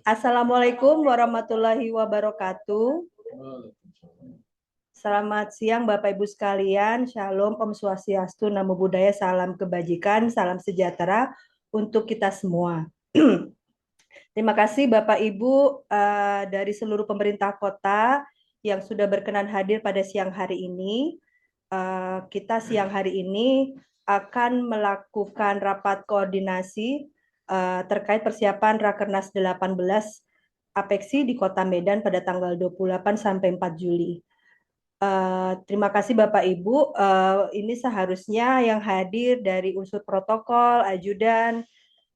Assalamualaikum warahmatullahi wabarakatuh. Selamat siang Bapak Ibu sekalian. Shalom, Om Swastiastu, Namo Buddhaya, salam kebajikan, salam sejahtera untuk kita semua. Terima kasih Bapak Ibu dari seluruh pemerintah kota yang sudah berkenan hadir pada siang hari ini. Kita siang hari ini akan melakukan rapat koordinasi terkait persiapan Rakernas 18 Apeksi di Kota Medan pada tanggal 28 sampai 4 Juli. Terima kasih Bapak Ibu. Ini seharusnya yang hadir dari unsur protokol, ajudan,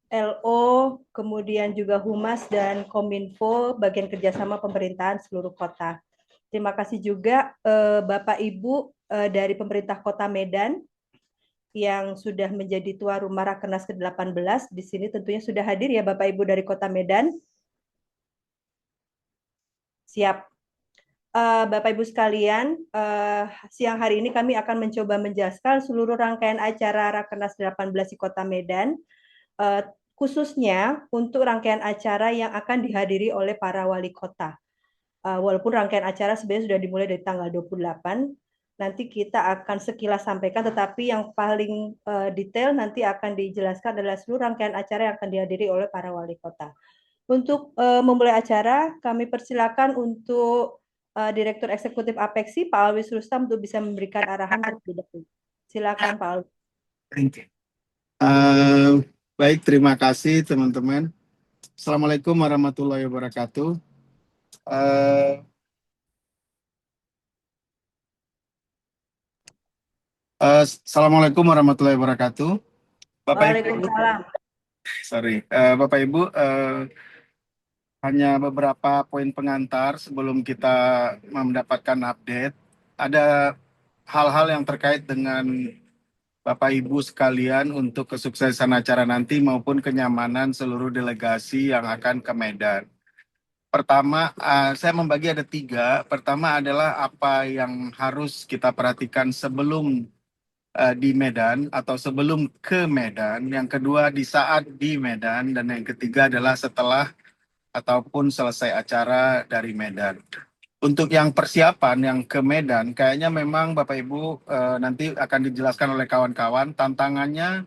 LO, kemudian juga Humas dan Kominfo, bagian kerjasama pemerintahan seluruh kota. Terima kasih juga Bapak Ibu dari pemerintah Kota Medan yang sudah menjadi tuan rumah Rakernas ke-18. Di sini tentunya sudah hadir ya Bapak Ibu dari Kota Medan. Siap. Bapak Ibu sekalian, siang hari ini kami akan mencoba menjelaskan seluruh rangkaian acara Rakernas 18 di Kota Medan, khususnya untuk rangkaian acara yang akan dihadiri oleh para wali kota. Walaupun rangkaian acara sebenarnya sudah dimulai dari tanggal 28, nanti kita akan sekilas sampaikan, tetapi yang paling detail nanti akan dijelaskan adalah seluruh rangkaian acara yang akan dihadiri oleh para wali kota. Untuk memulai acara, kami persilakan untuk Direktur Eksekutif Apeksi, Pak Alwis Rustam, untuk bisa memberikan arahan terlebih dahulu. Silakan Pak Alwis. Baik, terima kasih teman-teman. Assalamualaikum warahmatullahi wabarakatuh. Assalamualaikum warahmatullahi wabarakatuh. Waalaikumsalam. Bapak Ibu, hanya beberapa poin pengantar sebelum kita mendapatkan update. Ada hal-hal yang terkait dengan Bapak Ibu sekalian untuk kesuksesan acara nanti maupun kenyamanan seluruh delegasi yang akan ke Medan. Pertama, saya membagi ada 3. Pertama adalah apa yang harus kita perhatikan sebelum di Medan atau sebelum ke Medan. Yang kedua di saat di Medan. Dan yang ketiga adalah setelah ataupun selesai acara dari Medan. Untuk yang persiapan yang ke Medan, kayaknya memang Bapak Ibu nanti akan dijelaskan oleh kawan-kawan. Tantangannya,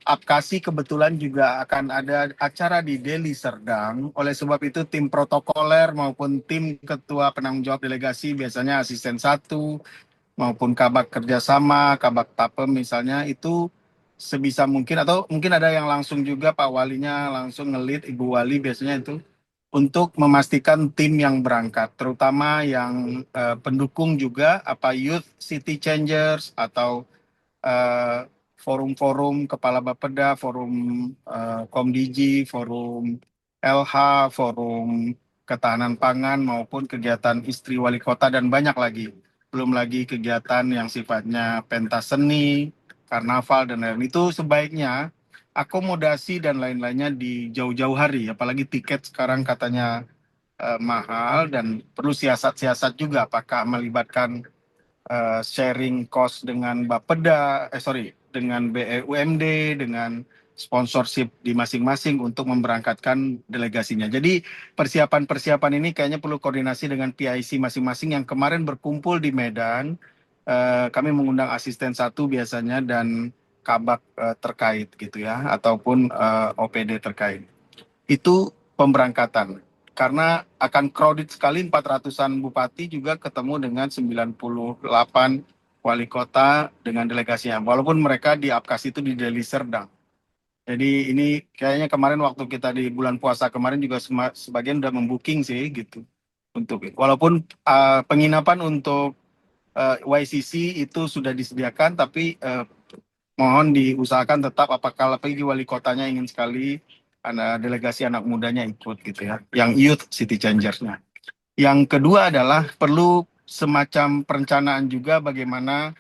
Apkasi kebetulan juga akan ada acara di Deli Serdang. Oleh sebab itu tim protokoler maupun tim ketua penanggung jawab delegasi, biasanya asisten 1 maupun kabak kerjasama, kabak tapem misalnya, itu sebisa mungkin, atau mungkin ada yang langsung juga Pak Walinya langsung ngelit, Ibu Wali biasanya itu, untuk memastikan tim yang berangkat, terutama yang pendukung juga, apa Youth City Changers atau forum-forum Kepala Bapeda, forum Komdiji, forum LH, forum ketahanan pangan maupun kegiatan istri wali kota dan banyak lagi. Belum lagi kegiatan yang sifatnya pentas seni, karnaval dan lain-lain. Itu sebaiknya akomodasi dan lain-lainnya di jauh-jauh hari, apalagi tiket sekarang katanya mahal dan perlu siasat-siasat juga apakah melibatkan sharing cost dengan Bapeda, dengan BUMD, dengan sponsorship di masing-masing untuk memberangkatkan delegasinya. Jadi persiapan-persiapan ini kayaknya perlu koordinasi dengan PIC masing-masing yang kemarin berkumpul di Medan. Kami mengundang asisten 1 biasanya dan kabak terkait gitu ya, ataupun OPD terkait. Itu pemberangkatan. Karena akan crowded sekali, 400-an bupati juga ketemu dengan 98 wali kota dengan delegasinya. Walaupun mereka di Apkasi itu di Deli Serdang. Jadi ini kayaknya kemarin waktu kita di bulan puasa kemarin juga sebagian udah membooking sih gitu. Walaupun penginapan untuk YCC itu sudah disediakan, tapi mohon diusahakan tetap apakah lagi wali kotanya ingin sekali delegasi anak mudanya ikut gitu ya, yang Youth City Changers-nya. Yang kedua adalah perlu semacam perencanaan juga bagaimana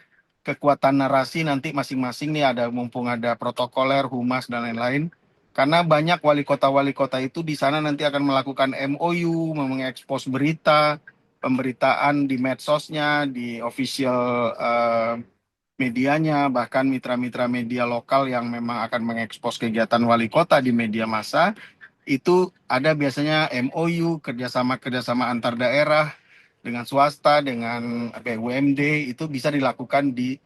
kekuatan narasi nanti masing-masing nih, mumpung ada protokoler, humas dan lain-lain. Karena banyak wali kota itu di sana nanti akan melakukan MOU, mengekspos berita, pemberitaan di medsosnya, di official medianya, bahkan mitra-mitra media lokal yang memang akan mengekspos kegiatan wali kota di media massa. itu ada biasanya MOU, kerjasama antar daerah dengan swasta, dengan BUMD, itu bisa dilakukan di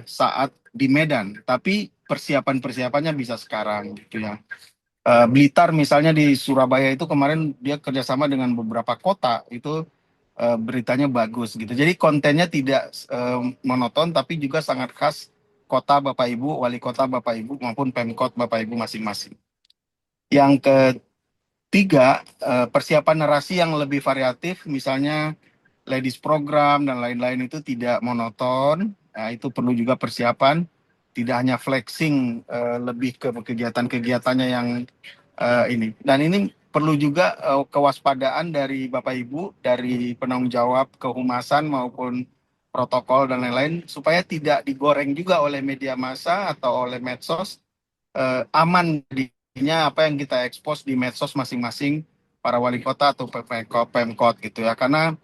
saat di Medan. Tapi persiapannya bisa sekarang gitu ya. Blitar misalnya di Surabaya itu kemarin dia kerjasama dengan beberapa kota, itu beritanya bagus gitu. Jadi kontennya tidak monoton, tapi juga sangat khas kota Bapak Ibu, wali kota Bapak Ibu maupun Pemkot Bapak Ibu masing-masing. Yang ketiga, persiapan narasi yang lebih variatif, misalnya ladies program dan lain-lain itu tidak monoton. Nah, itu perlu juga persiapan. Tidak hanya flexing, lebih ke kegiatan-kegiatannya yang ini. Dan ini perlu juga kewaspadaan dari Bapak Ibu, dari penanggung jawab kehumasan maupun protokol dan lain-lain, supaya tidak digoreng juga oleh media massa atau oleh medsos, aman jadinya apa yang kita ekspos di medsos masing-masing para wali kota atau Pemkot gitu ya. Karena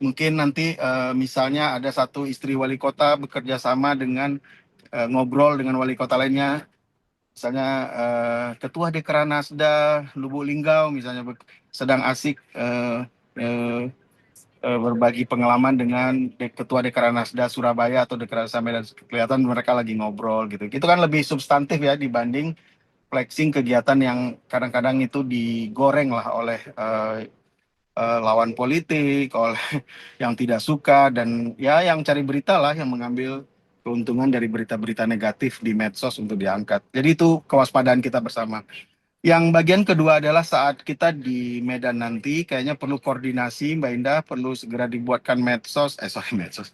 mungkin nanti misalnya ada satu istri wali kota bekerja sama dengan ngobrol dengan wali kota lainnya, misalnya Ketua Dekranasda Lubuk Linggau misalnya sedang asik berbagi pengalaman dengan Ketua Dekranasda Surabaya atau Dekranasda Medan, kelihatan mereka lagi ngobrol gitu. Itu kan lebih substantif ya dibanding flexing kegiatan yang kadang-kadang itu digoreng lah oleh lawan politik, oleh yang tidak suka, dan ya yang cari berita lah, yang mengambil keuntungan dari berita-berita negatif di medsos untuk diangkat. Jadi itu kewaspadaan kita bersama. Yang bagian kedua adalah saat kita di Medan nanti, kayaknya perlu koordinasi, Mbak Indah, perlu segera dibuatkan medsos, medsos,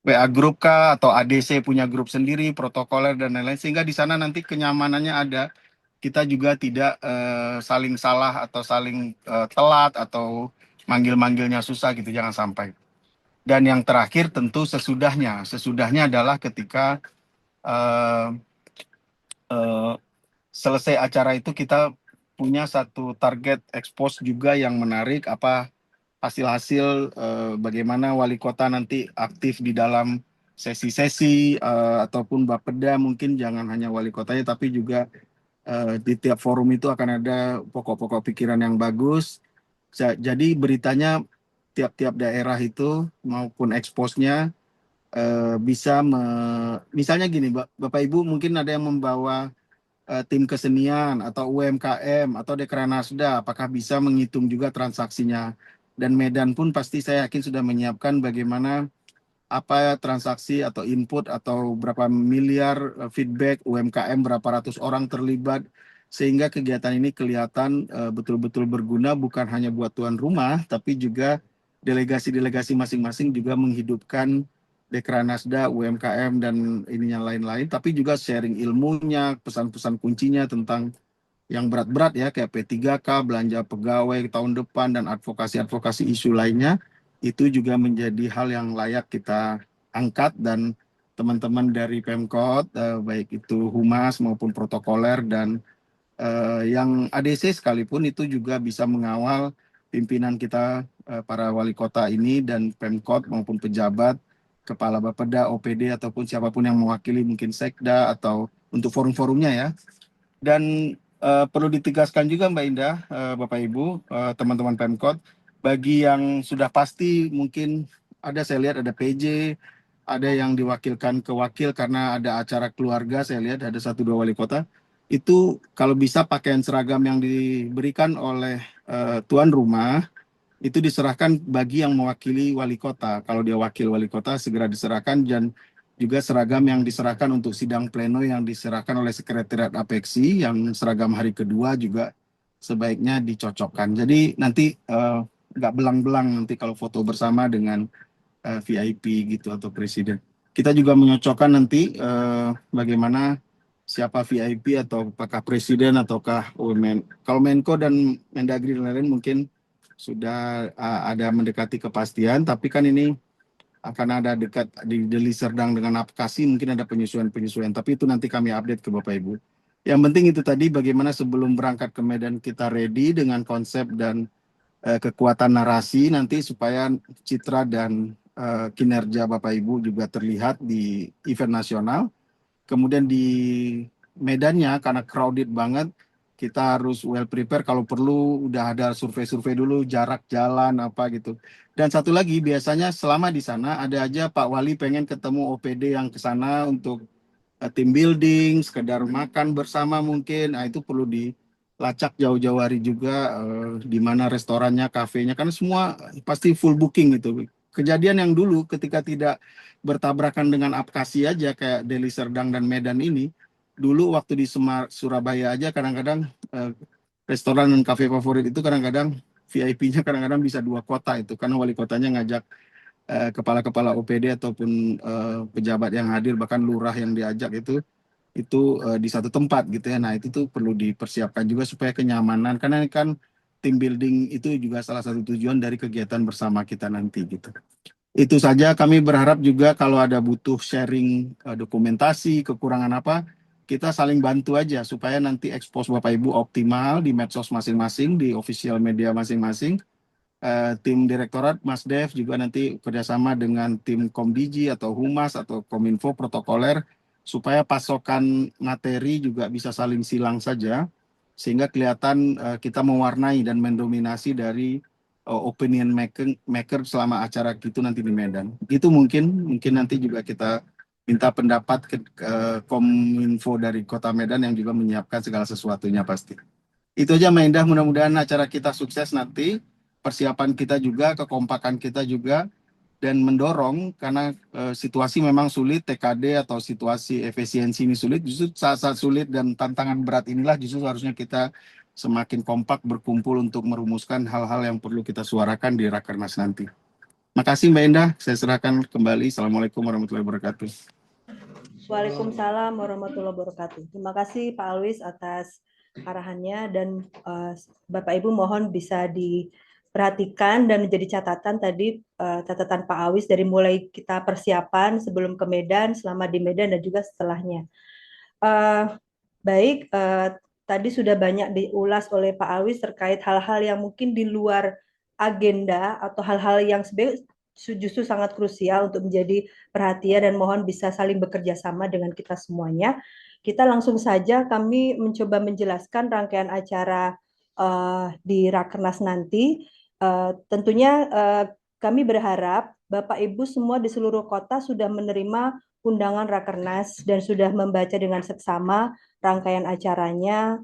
WA grup kah, atau ADC punya grup sendiri, protokoler dan lain-lain, sehingga di sana nanti kenyamanannya ada. Kita juga tidak saling salah atau saling telat atau manggil-manggilnya susah gitu, jangan sampai. Dan yang terakhir tentu sesudahnya. Sesudahnya adalah ketika eh, eh, selesai acara itu kita punya satu target expose juga yang menarik, apa hasil-hasil bagaimana wali kota nanti aktif di dalam sesi-sesi ataupun Bapeda, mungkin jangan hanya wali kotanya tapi juga di tiap forum itu akan ada pokok-pokok pikiran yang bagus. Jadi beritanya tiap-tiap daerah itu maupun expose-nya bisa misalnya gini, Bapak Ibu mungkin ada yang membawa tim kesenian atau UMKM atau Dekranasda, apakah bisa menghitung juga transaksinya. Dan Medan pun pasti saya yakin sudah menyiapkan bagaimana apa transaksi atau input atau berapa miliar feedback UMKM, berapa ratus orang terlibat, sehingga kegiatan ini kelihatan betul-betul berguna bukan hanya buat tuan rumah, tapi juga delegasi-delegasi masing-masing juga menghidupkan Dekranasda, UMKM, dan ininya lain-lain, tapi juga sharing ilmunya, pesan-pesan kuncinya tentang yang berat-berat ya, kayak P3K, belanja pegawai tahun depan, dan advokasi-advokasi isu lainnya, itu juga menjadi hal yang layak kita angkat, dan teman-teman dari Pemkot, baik itu humas maupun protokoler dan yang ADC sekalipun, itu juga bisa mengawal pimpinan kita, para wali kota ini dan Pemkot maupun pejabat, kepala Bapeda, OPD, ataupun siapapun yang mewakili, mungkin Sekda atau untuk forum-forumnya ya. Dan perlu ditegaskan juga Mbak Indah, Bapak Ibu, teman-teman Pemkot, bagi yang sudah pasti mungkin ada, saya lihat ada PJ, ada yang diwakilkan ke wakil karena ada acara keluarga, saya lihat ada satu dua wali kota. Itu kalau bisa pakaian seragam yang diberikan oleh tuan rumah, itu diserahkan bagi yang mewakili wali kota. Kalau dia wakil wali kota, segera diserahkan, dan juga seragam yang diserahkan untuk sidang pleno yang diserahkan oleh Sekretariat Apeksi, yang seragam hari kedua juga sebaiknya dicocokkan. Jadi nanti nggak belang-belang nanti kalau foto bersama dengan VIP gitu atau presiden. Kita juga menyocokkan nanti bagaimana siapa VIP, atau apakah presiden ataukah Kalau Menko dan Mendagri dan lain-lain mungkin sudah ada mendekati kepastian, tapi kan ini akan ada dekat di Deli Serdang dengan Apkasi, mungkin ada penyesuaian-penyesuaian, tapi itu nanti kami update ke Bapak Ibu. Yang penting itu tadi, bagaimana sebelum berangkat ke Medan kita ready dengan konsep dan kekuatan narasi nanti, supaya citra dan kinerja Bapak Ibu juga terlihat di event nasional. Kemudian di Medannya, karena crowded banget, kita harus well prepare, kalau perlu udah ada survei-survei dulu jarak jalan apa gitu. Dan satu lagi, biasanya selama di sana ada aja Pak Wali pengen ketemu OPD yang ke sana untuk team building, sekedar makan bersama mungkin. Nah, itu perlu dilacak jauh-jauh hari juga, di mana restorannya, kafenya, karena semua pasti full booking gitu. Kejadian yang dulu ketika tidak bertabrakan dengan apkasi aja kayak Deli Serdang dan Medan ini, dulu waktu di Surabaya aja kadang-kadang restoran dan kafe favorit itu kadang-kadang VIP-nya kadang-kadang bisa 2 kota itu, karena wali kotanya ngajak kepala-kepala OPD ataupun pejabat yang hadir, bahkan lurah yang diajak itu di satu tempat gitu ya. Nah, itu tuh perlu dipersiapkan juga supaya kenyamanan, karena ini kan team building itu juga salah satu tujuan dari kegiatan bersama kita nanti gitu. Itu saja, kami berharap juga kalau ada butuh sharing dokumentasi, kekurangan apa, kita saling bantu aja supaya nanti expose Bapak Ibu optimal di medsos masing-masing, di official media masing-masing. Tim direktorat Mas Dev juga nanti kerjasama dengan tim Komdigi atau Humas atau Kominfo protokoler supaya pasokan materi juga bisa saling silang saja sehingga kelihatan kita mewarnai dan mendominasi dari opinion maker selama acara itu nanti di Medan. Itu mungkin nanti juga kita minta pendapat ke Kominfo dari Kota Medan yang juga menyiapkan segala sesuatunya pasti. Itu aja Mbak Indah, mudah-mudahan acara kita sukses nanti, persiapan kita juga, kekompakan kita juga, dan mendorong karena situasi memang sulit, TKD atau situasi efisiensi ini sulit, justru saat-saat sulit dan tantangan berat inilah justru harusnya kita semakin kompak berkumpul untuk merumuskan hal-hal yang perlu kita suarakan di Rakernas nanti. Makasih Mbak Indah, saya serahkan kembali. Assalamualaikum warahmatullahi wabarakatuh. Waalaikumsalam warahmatullahi wabarakatuh. Terima kasih Pak Alwis atas arahannya dan Bapak Ibu mohon bisa diperhatikan dan menjadi catatan tadi, catatan Pak Alwis dari mulai kita persiapan sebelum ke Medan, selama di Medan dan juga setelahnya. Baik, tadi sudah banyak diulas oleh Pak Alwis terkait hal-hal yang mungkin di luar agenda atau hal-hal yang sebenarnya justru sangat krusial untuk menjadi perhatian dan mohon bisa saling bekerja sama dengan kita semuanya. Kita langsung saja kami mencoba menjelaskan rangkaian acara di Rakernas nanti. Tentunya kami berharap Bapak Ibu semua di seluruh kota sudah menerima undangan Rakernas dan sudah membaca dengan seksama rangkaian acaranya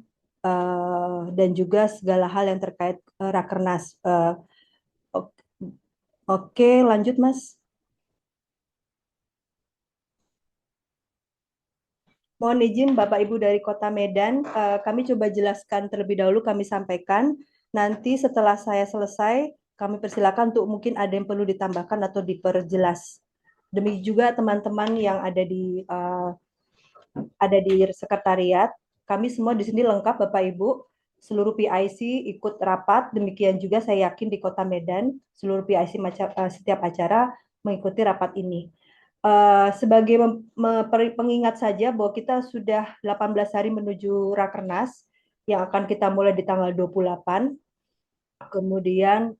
dan juga segala hal yang terkait Rakernas. Oke, lanjut Mas. Mohon izin Bapak Ibu dari Kota Medan, kami coba jelaskan terlebih dahulu, kami sampaikan. Nanti setelah saya selesai, kami persilakan untuk mungkin ada yang perlu ditambahkan atau diperjelas. Demi juga teman-teman yang ada di sekretariat, kami semua di sini lengkap Bapak Ibu, seluruh PIC ikut rapat, demikian juga saya yakin di Kota Medan, seluruh PIC setiap acara mengikuti rapat ini. Sebagai pengingat saja bahwa kita sudah 18 hari menuju Rakernas yang akan kita mulai di tanggal 28. Kemudian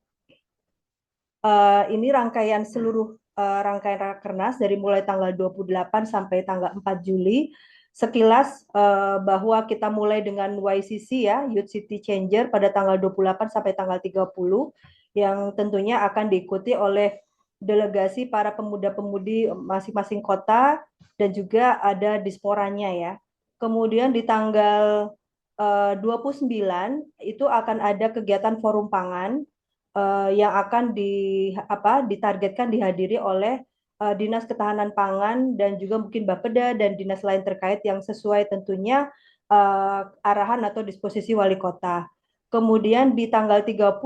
ini rangkaian seluruh rangkaian Rakernas dari mulai tanggal 28 sampai tanggal 4 Juli. Sekilas bahwa kita mulai dengan YCC ya, Youth City Changer pada tanggal 28 sampai tanggal 30 yang tentunya akan diikuti oleh delegasi para pemuda-pemudi masing-masing kota dan juga ada disporanya ya. Kemudian di tanggal 29 itu akan ada kegiatan forum pangan yang akan ditargetkan dihadiri oleh Dinas Ketahanan Pangan dan juga mungkin Bapeda dan dinas lain terkait yang sesuai tentunya arahan atau disposisi wali kota. Kemudian di tanggal 30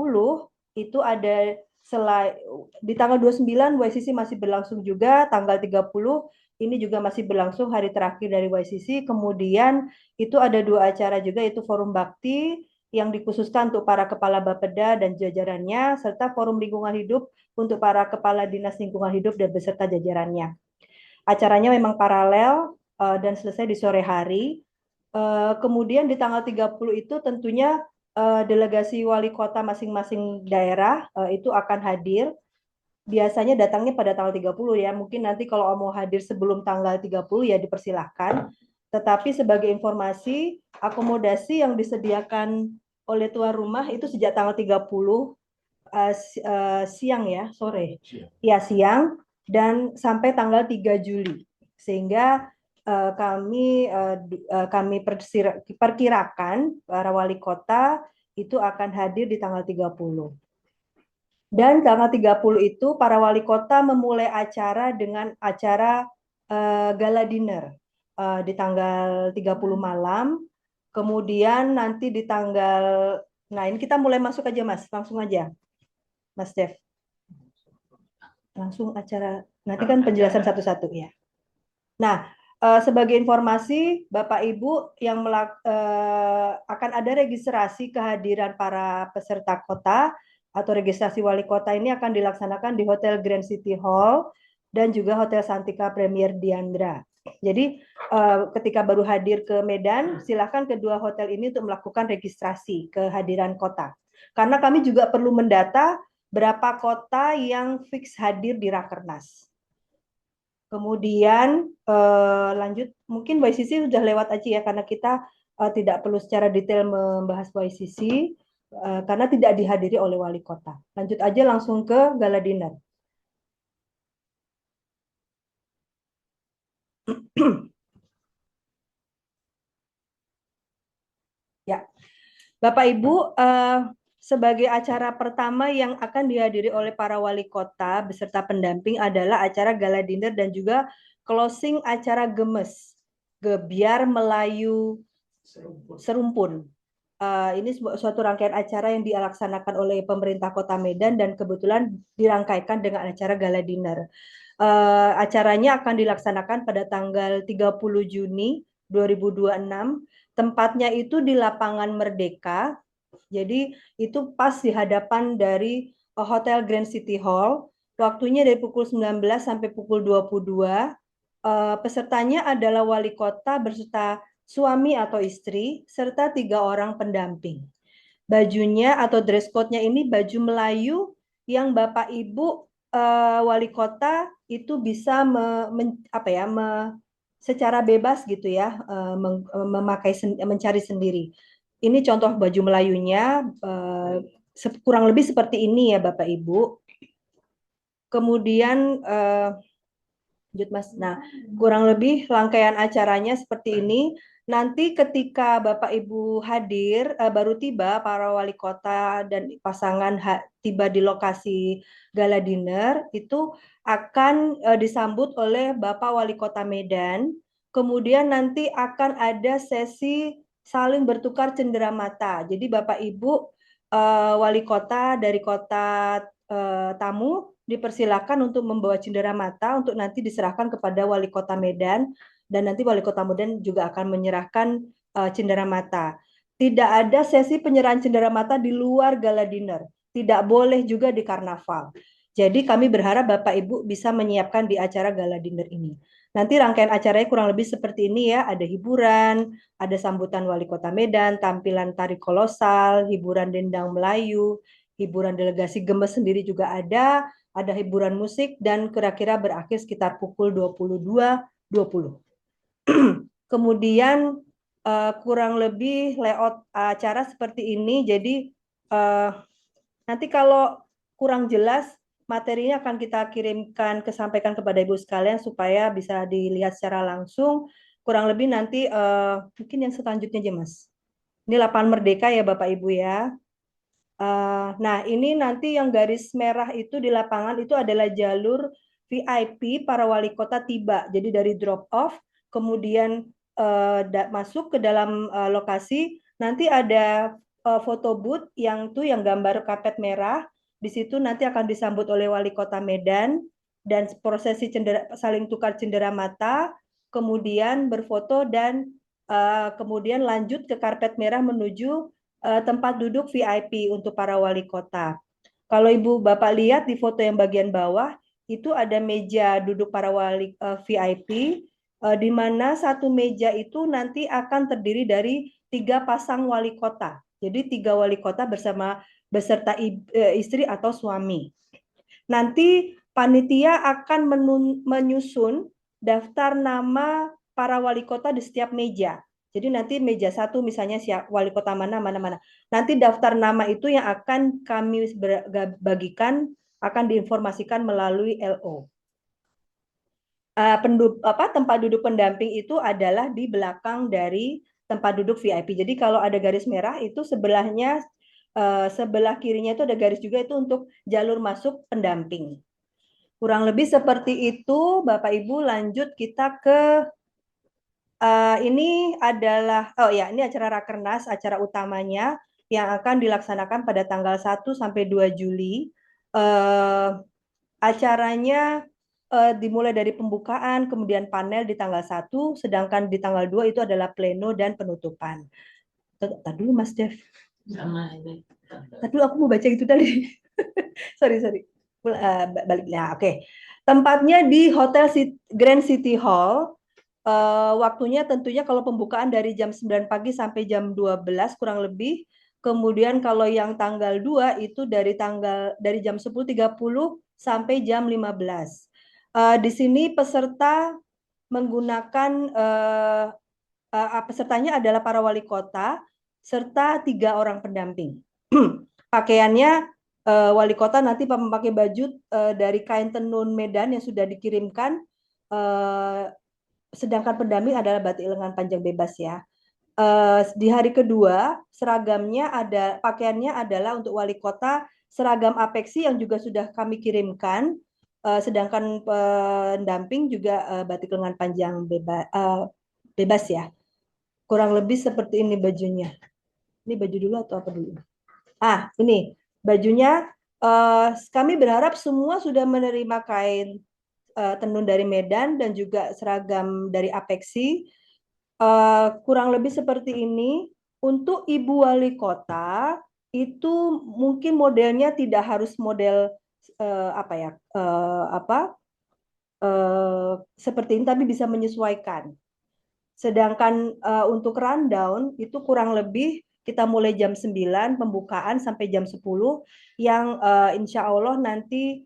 itu ada di tanggal 29 YCC masih berlangsung juga, tanggal 30 ini juga masih berlangsung hari terakhir dari YCC. Kemudian itu ada 2 acara juga, yaitu Forum Bakti yang dikhususkan untuk para kepala Bapeda dan jajarannya, serta Forum Lingkungan Hidup untuk para kepala dinas lingkungan hidup dan beserta jajarannya. Acaranya memang paralel dan selesai di sore hari. Kemudian di tanggal 30 itu tentunya delegasi wali kota masing-masing daerah itu akan hadir. Biasanya datangnya pada tanggal 30 ya. Mungkin nanti kalau mau hadir sebelum tanggal 30 ya dipersilahkan. Tetapi sebagai informasi, akomodasi yang disediakan oleh tuan rumah itu sejak tanggal 30 siang ya, sore. Ya, siang dan sampai tanggal 3 Juli. Sehingga kami perkirakan para wali kota itu akan hadir di tanggal 30. Dan tanggal 30 itu para wali kota memulai acara dengan acara gala dinner di tanggal 30 malam. Kemudian nanti di tanggal, nah ini kita mulai masuk aja Mas, langsung aja Mas Dev. Langsung acara, nanti kan penjelasan satu-satu ya. Nah, sebagai informasi Bapak Ibu yang akan ada registrasi kehadiran para peserta kota atau registrasi wali kota ini akan dilaksanakan di Hotel Grand City Hall dan juga Hotel Santika Premier Diandra. Jadi ketika baru hadir ke Medan, silakan kedua hotel ini untuk melakukan registrasi kehadiran kota. Karena kami juga perlu mendata berapa kota yang fix hadir di Rakernas. Kemudian lanjut, mungkin YCC sudah lewat aja ya, karena kita tidak perlu secara detail membahas YCC, karena tidak dihadiri oleh wali kota. Lanjut aja langsung ke gala dinner. Ya, Bapak Ibu, sebagai acara pertama yang akan dihadiri oleh para wali kota beserta pendamping adalah acara gala dinner dan juga closing acara Gemes, Gebiar Melayu Serumpun. Ini suatu rangkaian acara yang dilaksanakan oleh pemerintah Kota Medan dan kebetulan dirangkaikan dengan acara gala dinner. Acaranya akan dilaksanakan pada tanggal 30 Juni 2026. Tempatnya itu di Lapangan Merdeka. Jadi itu pas di hadapan dari Hotel Grand City Hall. Waktunya dari pukul 19 sampai pukul 22. Pesertanya adalah wali kota beserta suami atau istri, serta 3 orang pendamping. Bajunya atau dress code-nya ini baju Melayu yang Bapak Ibu wali kota itu bisa secara bebas gitu ya, mencari sendiri. Ini contoh baju Melayunya, kurang lebih seperti ini ya Bapak Ibu. Kemudian Mas. Nah, kurang lebih rangkaian acaranya seperti ini. Nanti ketika Bapak Ibu hadir, baru tiba para wali kota dan pasangan tiba di lokasi gala dinner, itu akan disambut oleh Bapak Wali Kota Medan. Kemudian nanti akan ada sesi saling bertukar cenderamata. Jadi Bapak Ibu wali kota dari kota tamu dipersilakan untuk membawa cenderamata untuk nanti diserahkan kepada wali kota Medan, dan nanti wali kota Medan juga akan menyerahkan cenderamata. Tidak ada sesi penyerahan cenderamata di luar gala dinner, tidak boleh juga di karnaval. Jadi kami berharap Bapak Ibu bisa menyiapkan di acara gala dinner ini. Nanti rangkaian acaranya kurang lebih seperti ini ya, ada hiburan, ada sambutan wali kota Medan, tampilan tari kolosal, hiburan dendang Melayu, hiburan delegasi Gemes sendiri juga ada hiburan musik, dan kira-kira berakhir sekitar pukul 22.20. Kemudian kurang lebih layout acara seperti ini. Jadi nanti kalau kurang jelas, materinya akan kita sampaikan kepada Ibu sekalian supaya bisa dilihat secara langsung. Kurang lebih nanti mungkin yang selanjutnya aja Mas. Ini Lapangan Merdeka ya Bapak Ibu ya. Nah, ini nanti yang garis merah itu di lapangan itu adalah jalur VIP para wali kota tiba. Jadi dari drop off, kemudian masuk ke dalam lokasi, nanti ada foto booth yang gambar karpet merah. Di situ nanti akan disambut oleh wali kota Medan dan prosesi saling tukar cenderamata, kemudian berfoto dan kemudian lanjut ke karpet merah menuju tempat duduk VIP untuk para wali kota. Kalau Ibu Bapak lihat di foto yang bagian bawah, itu ada meja duduk para wali VIP, di mana satu meja itu nanti akan terdiri dari 3 pasang wali kota. Jadi 3 wali kota beserta istri atau suami. Nanti panitia akan menyusun daftar nama para wali kota di setiap meja. Jadi nanti meja satu misalnya wali kota mana. Nanti daftar nama itu yang akan kami bagikan, akan diinformasikan melalui LO. Tempat duduk pendamping itu adalah di belakang dari tempat duduk VIP. Jadi kalau ada garis merah itu sebelahnya, sebelah kirinya itu ada garis juga, itu untuk jalur masuk pendamping. Kurang lebih seperti itu, Bapak Ibu. Lanjut kita ke ini adalah, ini acara Rakernas, acara utamanya yang akan dilaksanakan pada tanggal 1 sampai 2 Juli. Acaranya dimulai dari pembukaan, kemudian panel di tanggal 1, sedangkan di tanggal 2 itu adalah pleno dan penutupan. Tadi dulu Mas Dev. Tadi dulu aku mau baca itu tadi. sorry. Balik. Nah, oke. Tempatnya di Hotel Grand City Hall. Waktunya tentunya kalau pembukaan dari jam 9 pagi sampai jam 12 kurang lebih. Kemudian kalau yang tanggal 2 itu dari jam 10.30 sampai jam 15. Di sini peserta menggunakan pesertanya adalah para wali kota serta 3 orang pendamping. Pakaiannya wali kota nanti memakai baju dari kain tenun Medan yang sudah dikirimkan, sedangkan pendamping adalah batik lengan panjang bebas ya. Di hari kedua seragamnya pakaiannya adalah untuk wali kota seragam apeksi yang juga sudah kami kirimkan, sedangkan pendamping juga batik lengan panjang bebas ya. Kurang lebih seperti ini bajunya. Ini baju dulu atau apa dulu? Ini bajunya. Kami berharap semua sudah menerima kain tenun dari Medan dan juga seragam dari apeksi. Kurang lebih seperti ini. Untuk Ibu Wali Kota itu mungkin modelnya tidak harus model seperti ini, tapi bisa menyesuaikan. Sedangkan untuk rundown itu kurang lebih kita mulai jam 9 pembukaan sampai jam 10 yang insya Allah nanti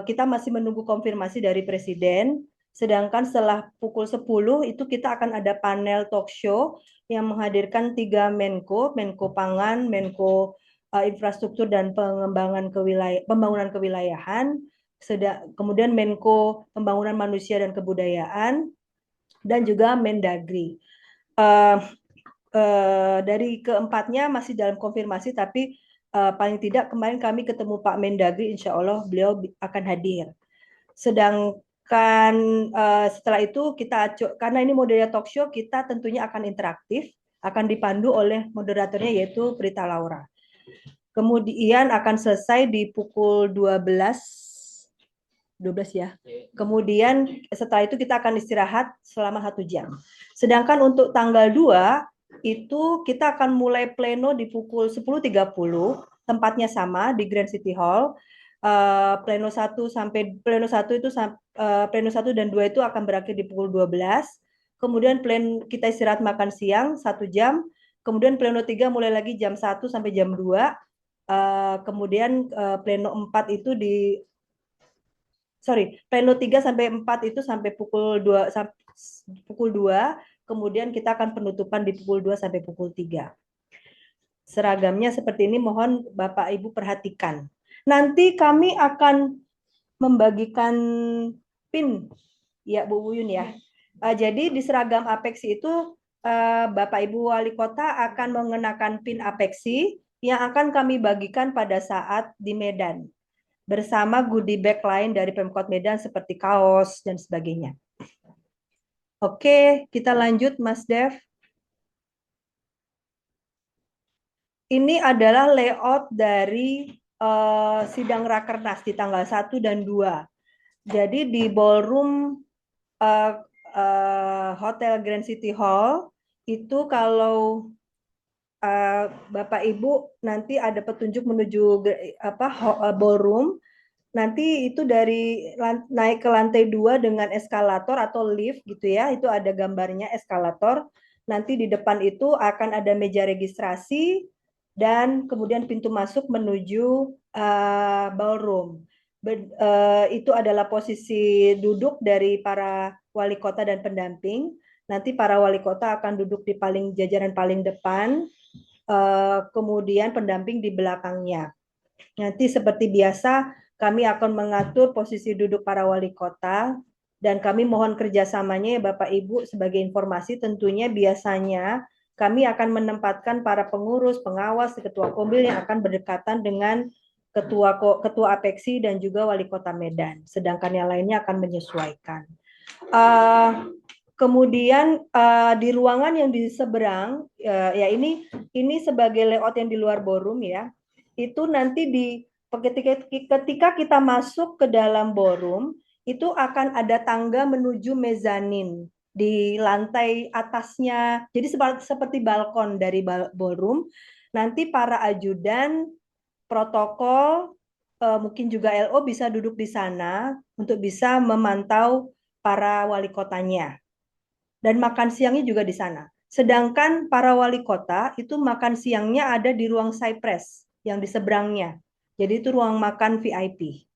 kita masih menunggu konfirmasi dari Presiden. Sedangkan setelah pukul 10 itu kita akan ada panel talk show yang menghadirkan 3 Menko Pangan, Menko Infrastruktur dan pembangunan kewilayahan, kemudian Menko Pembangunan Manusia dan Kebudayaan, dan juga Mendagri. Dari keempatnya masih dalam konfirmasi, tapi paling tidak kemarin kami ketemu Pak Mendagri, insya Allah beliau akan hadir. Sedangkan setelah itu karena ini modelnya talk show, kita tentunya akan interaktif, akan dipandu oleh moderatornya yaitu Prita Laura. Kemudian akan selesai di pukul 12 ya. Kemudian setelah itu kita akan istirahat selama 1 jam. Sedangkan untuk tanggal 2 itu kita akan mulai pleno di pukul 10.30, tempatnya sama di Grand City Hall. Pleno 1 dan 2 itu akan berakhir di pukul 12. Kemudian kita istirahat makan siang 1 jam. Kemudian pleno 3 mulai lagi jam 1 sampai jam 2. Kemudian pleno 4 itu pleno 3 sampai 4 itu sampai pukul 2, kemudian kita akan penutupan di pukul 2 sampai pukul 3. Seragamnya seperti ini, mohon Bapak Ibu perhatikan. Nanti kami akan membagikan PIN ya Bu Wuyun ya. Jadi di seragam apeksi itu Bapak Ibu Wali Kota akan mengenakan PIN apeksi yang akan kami bagikan pada saat di Medan, bersama goodie bag lain dari Pemkot Medan seperti kaos dan sebagainya. Oke, kita lanjut Mas Dev. Ini adalah layout dari sidang Rakernas di tanggal 1 dan 2. Jadi di ballroom Hotel Grand City Hall itu kalau Bapak Ibu nanti ada petunjuk menuju ballroom, nanti itu dari naik ke lantai 2 dengan eskalator atau lift gitu ya, itu ada gambarnya eskalator. Nanti di depan itu akan ada meja registrasi dan kemudian pintu masuk menuju ballroom. Itu adalah posisi duduk dari para wali kota dan pendamping. Nanti para wali kota akan duduk di jajaran paling depan, kemudian pendamping di belakangnya. Nanti seperti biasa kami akan mengatur posisi duduk para wali kota dan kami mohon kerjasamanya ya Bapak Ibu. Sebagai informasi tentunya biasanya kami akan menempatkan para pengurus, pengawas, ketua kombil yang akan berdekatan dengan ketua Apeksi dan juga wali kota Medan. Sedangkan yang lainnya akan menyesuaikan. Kemudian di ruangan yang di seberang, ya ini sebagai layout yang di luar ballroom ya, itu nanti ketika kita masuk ke dalam ballroom, itu akan ada tangga menuju mezanin di lantai atasnya. Jadi seperti balkon dari ballroom. Nanti para ajudan, protokol, mungkin juga LO bisa duduk di sana untuk bisa memantau para wali kotanya. Dan makan siangnya juga di sana. Sedangkan para wali kota itu makan siangnya ada di ruang Cypress yang di seberangnya. Jadi itu ruang makan VIP.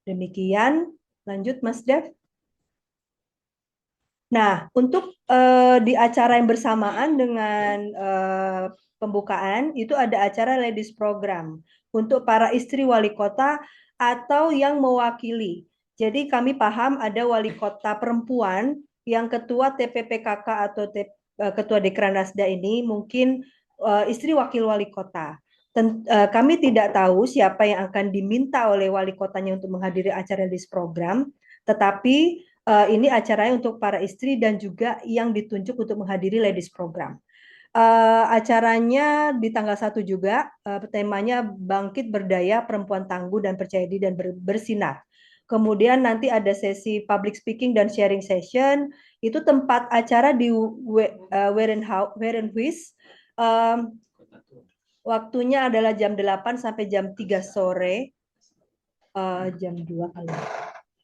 Demikian, lanjut Mas Dev. Nah, untuk di acara yang bersamaan dengan pembukaan, itu ada acara Ladies Program untuk para istri wali kota atau yang mewakili. Jadi kami paham ada wali kota perempuan yang ketua TPPKK atau ketua Dekranasda ini mungkin istri wakil wali kota. Kami tidak tahu siapa yang akan diminta oleh wali kotanya untuk menghadiri acara Ladies Program, tetapi ini acaranya untuk para istri dan juga yang ditunjuk untuk menghadiri Ladies Program. Acaranya di tanggal 1 juga, temanya Bangkit Berdaya Perempuan Tangguh dan Percaya Diri dan Bersinar. Kemudian nanti ada sesi public speaking dan sharing session. Itu tempat acara di Werenhuis. Waktunya adalah jam 8 sampai jam 3 sore. Jam 2 kali.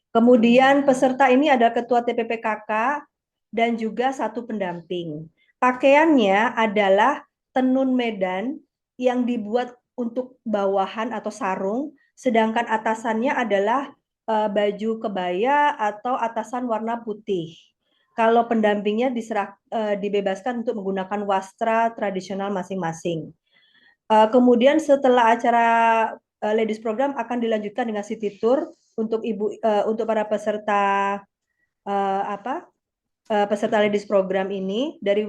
Kemudian peserta ini ada ketua TPPKK dan juga satu pendamping. Pakaiannya adalah tenun Medan yang dibuat untuk bawahan atau sarung, sedangkan atasannya adalah baju kebaya atau atasan warna putih. Kalau pendampingnya dibebaskan untuk menggunakan wastra tradisional masing-masing. Kemudian setelah acara Ladies Program akan dilanjutkan dengan city tour untuk untuk para peserta peserta Ladies Program ini dari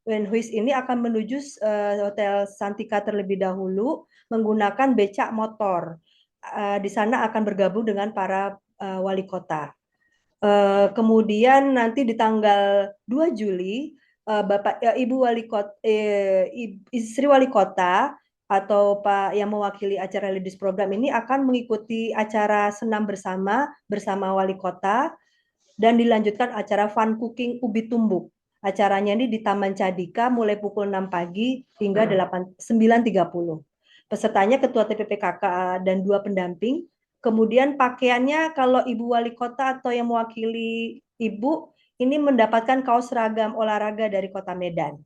Wenhuis ini akan menuju Hotel Santika terlebih dahulu menggunakan becak motor. Di sana akan bergabung dengan para wali kota. Kemudian nanti di tanggal 2 Juli Ibu wali kota, istri wali kota atau Pak yang mewakili acara Ladies Program ini akan mengikuti acara senam bersama wali kota dan dilanjutkan acara fun cooking ubi tumbuk. Acaranya ini di Taman Cadika mulai pukul 6 pagi hingga 9.30. Pesertanya Ketua TPPKK dan 2 pendamping. Kemudian pakaiannya kalau Ibu Wali Kota atau yang mewakili Ibu ini mendapatkan kaos seragam olahraga dari Kota Medan.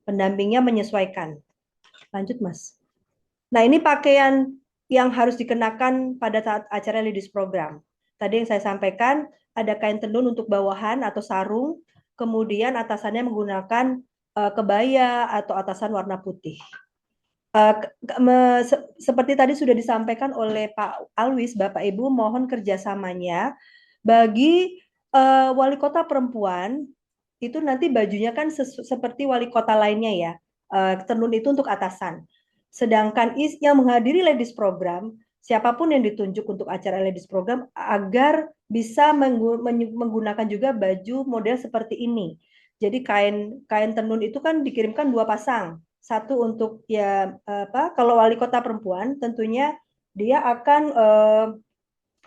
Pendampingnya menyesuaikan. Lanjut, Mas. Nah, ini pakaian yang harus dikenakan pada saat acara Ladies Program. Tadi yang saya sampaikan, ada kain tenun untuk bawahan atau sarung, kemudian atasannya menggunakan kebaya atau atasan warna putih. Seperti tadi sudah disampaikan oleh Pak Alwis, Bapak Ibu mohon kerjasamanya bagi wali kota perempuan itu nanti bajunya kan seperti wali kota lainnya ya, tenun itu untuk atasan. Sedangkan yang menghadiri Ladies Program, siapapun yang ditunjuk untuk acara Ladies Program agar bisa menggunakan juga baju model seperti ini. Jadi kain tenun itu kan dikirimkan 2 pasang. Satu untuk ya kalau wali kota perempuan tentunya dia akan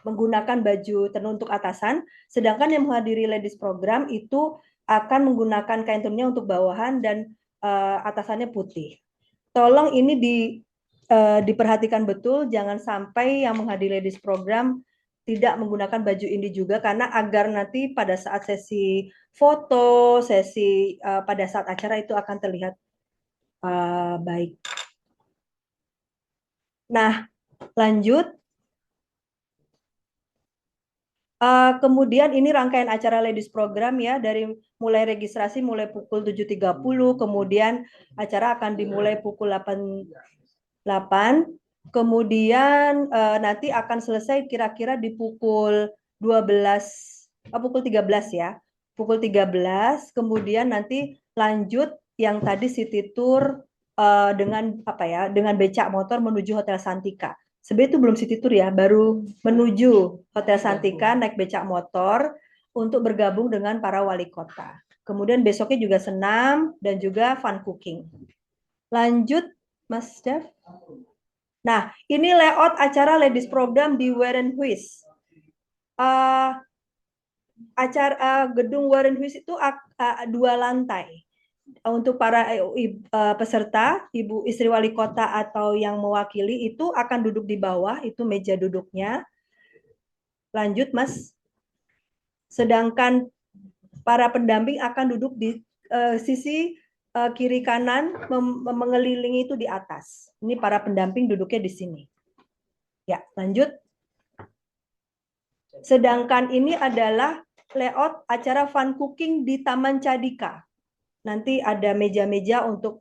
menggunakan baju tenun untuk atasan, sedangkan yang menghadiri Ladies Program itu akan menggunakan kain tenunnya untuk bawahan dan atasannya putih. Tolong ini diperhatikan betul, jangan sampai yang menghadiri Ladies Program tidak menggunakan baju ini juga, karena agar nanti pada saat sesi foto, sesi pada saat acara itu akan terlihat baik. Nah, lanjut. Kemudian ini rangkaian acara Ladies Program ya, dari mulai registrasi mulai pukul 7.30, kemudian acara akan dimulai pukul 8, kemudian nanti akan selesai kira-kira di pukul 12, pukul 13 ya. Pukul 13, kemudian nanti lanjut yang tadi city tour dengan apa ya, dengan becak motor menuju Hotel Santika. Sebenarnya itu belum city tour ya, baru menuju Hotel Santika naik becak motor untuk bergabung dengan para wali kota. Kemudian besoknya juga senam dan juga fun cooking. Lanjut, Mas Dev. Nah, ini layout acara Ladies Program di Warenhuis. Acara gedung Warenhuis itu 2 lantai. Untuk para peserta, ibu istri wali kota atau yang mewakili itu akan duduk di bawah, itu meja duduknya. Lanjut, Mas. Sedangkan para pendamping akan duduk di sisi kiri kanan, mengelilingi itu di atas. Ini para pendamping duduknya di sini. Ya, lanjut. Sedangkan ini adalah layout acara fun cooking di Taman Cadika. Nanti ada meja-meja untuk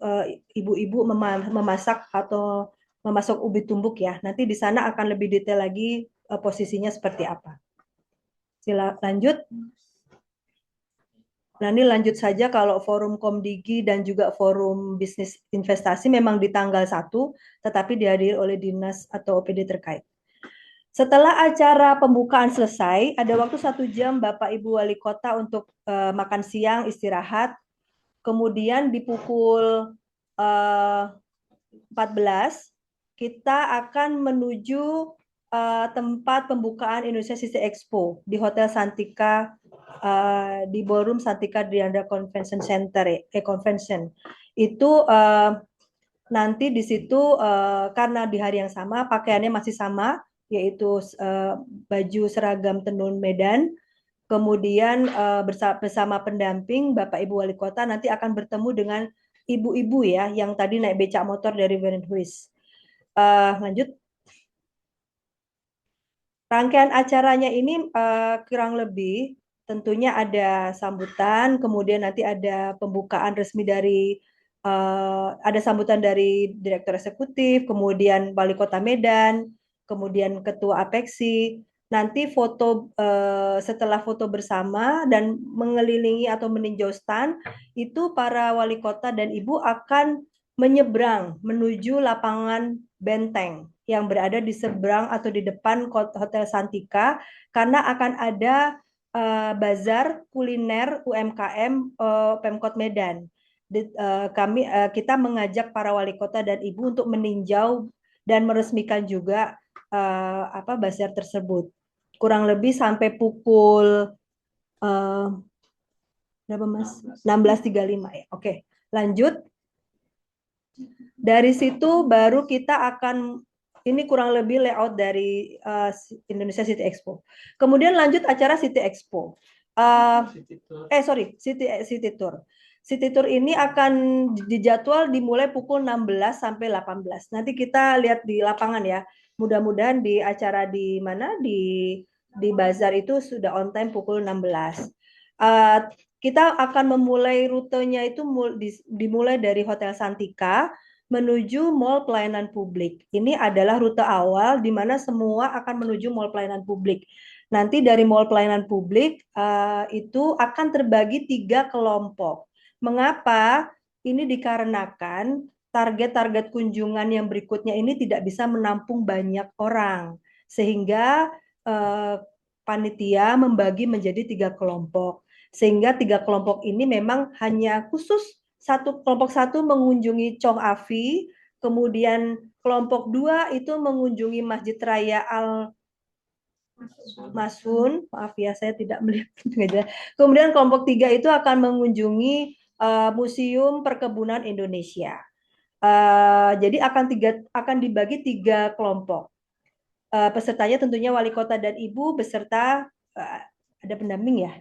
ibu-ibu memasak atau memasak ubi tumbuk ya. Nanti di sana akan lebih detail lagi posisinya seperti apa. Sila lanjut. Nah, ini lanjut saja kalau forum Komdigi dan juga forum bisnis investasi memang di tanggal 1, tetapi dihadiri oleh dinas atau OPD terkait. Setelah acara pembukaan selesai, ada waktu 1 jam Bapak Ibu Wali Kota untuk makan siang, istirahat. Kemudian di pukul 14, kita akan menuju tempat pembukaan Indonesia City Expo di Hotel Santika, di Ballroom Santika Drianda Convention Center, Convention. Itu nanti di situ karena di hari yang sama, pakaiannya masih sama, yaitu baju seragam tenun Medan. Kemudian bersama pendamping Bapak Ibu Wali Kota nanti akan bertemu dengan ibu-ibu ya yang tadi naik becak motor dari Warenhuis. Lanjut. Rangkaian acaranya ini kurang lebih tentunya ada sambutan, kemudian nanti ada pembukaan resmi dari ada sambutan dari Direktur Eksekutif, kemudian Wali Kota Medan, kemudian Ketua Apeksi. Nanti foto setelah foto bersama dan mengelilingi atau meninjau stand, itu para wali kota dan ibu akan menyeberang menuju lapangan benteng yang berada di seberang atau di depan Hotel Santika, karena akan ada bazar kuliner UMKM Pemkot Medan. Kita mengajak para wali kota dan ibu untuk meninjau dan meresmikan juga bazar tersebut. Kurang lebih sampai pukul berapa Mas? 16.35 ya. Oke, lanjut. Dari situ baru kita akan, ini kurang lebih layout dari Indonesia City Expo. Kemudian lanjut acara City Expo. City Tour. City Tour ini akan dijadwal dimulai pukul 16 sampai 18. Nanti kita lihat di lapangan ya. Mudah-mudahan di acara di mana di bazar itu sudah on time pukul 16. Kita akan memulai rutenya itu dimulai dari Hotel Santika menuju Mall Pelayanan Publik. Ini adalah rute awal di mana semua akan menuju Mall Pelayanan Publik. Nanti dari Mall Pelayanan Publik itu akan terbagi 3 kelompok. Mengapa? Ini dikarenakan target-target kunjungan yang berikutnya ini tidak bisa menampung banyak orang. Sehingga panitia membagi menjadi 3 kelompok. Sehingga 3 kelompok ini memang hanya khusus kelompok 1 mengunjungi Chong Afi, kemudian kelompok 2 itu mengunjungi Masjid Raya Al Masun, maaf ya saya tidak melihat. Kemudian kelompok 3 itu akan mengunjungi Museum Perkebunan Indonesia. Jadi akan dibagi 3 kelompok. Pesertanya tentunya wali kota dan ibu beserta ada pendamping ya.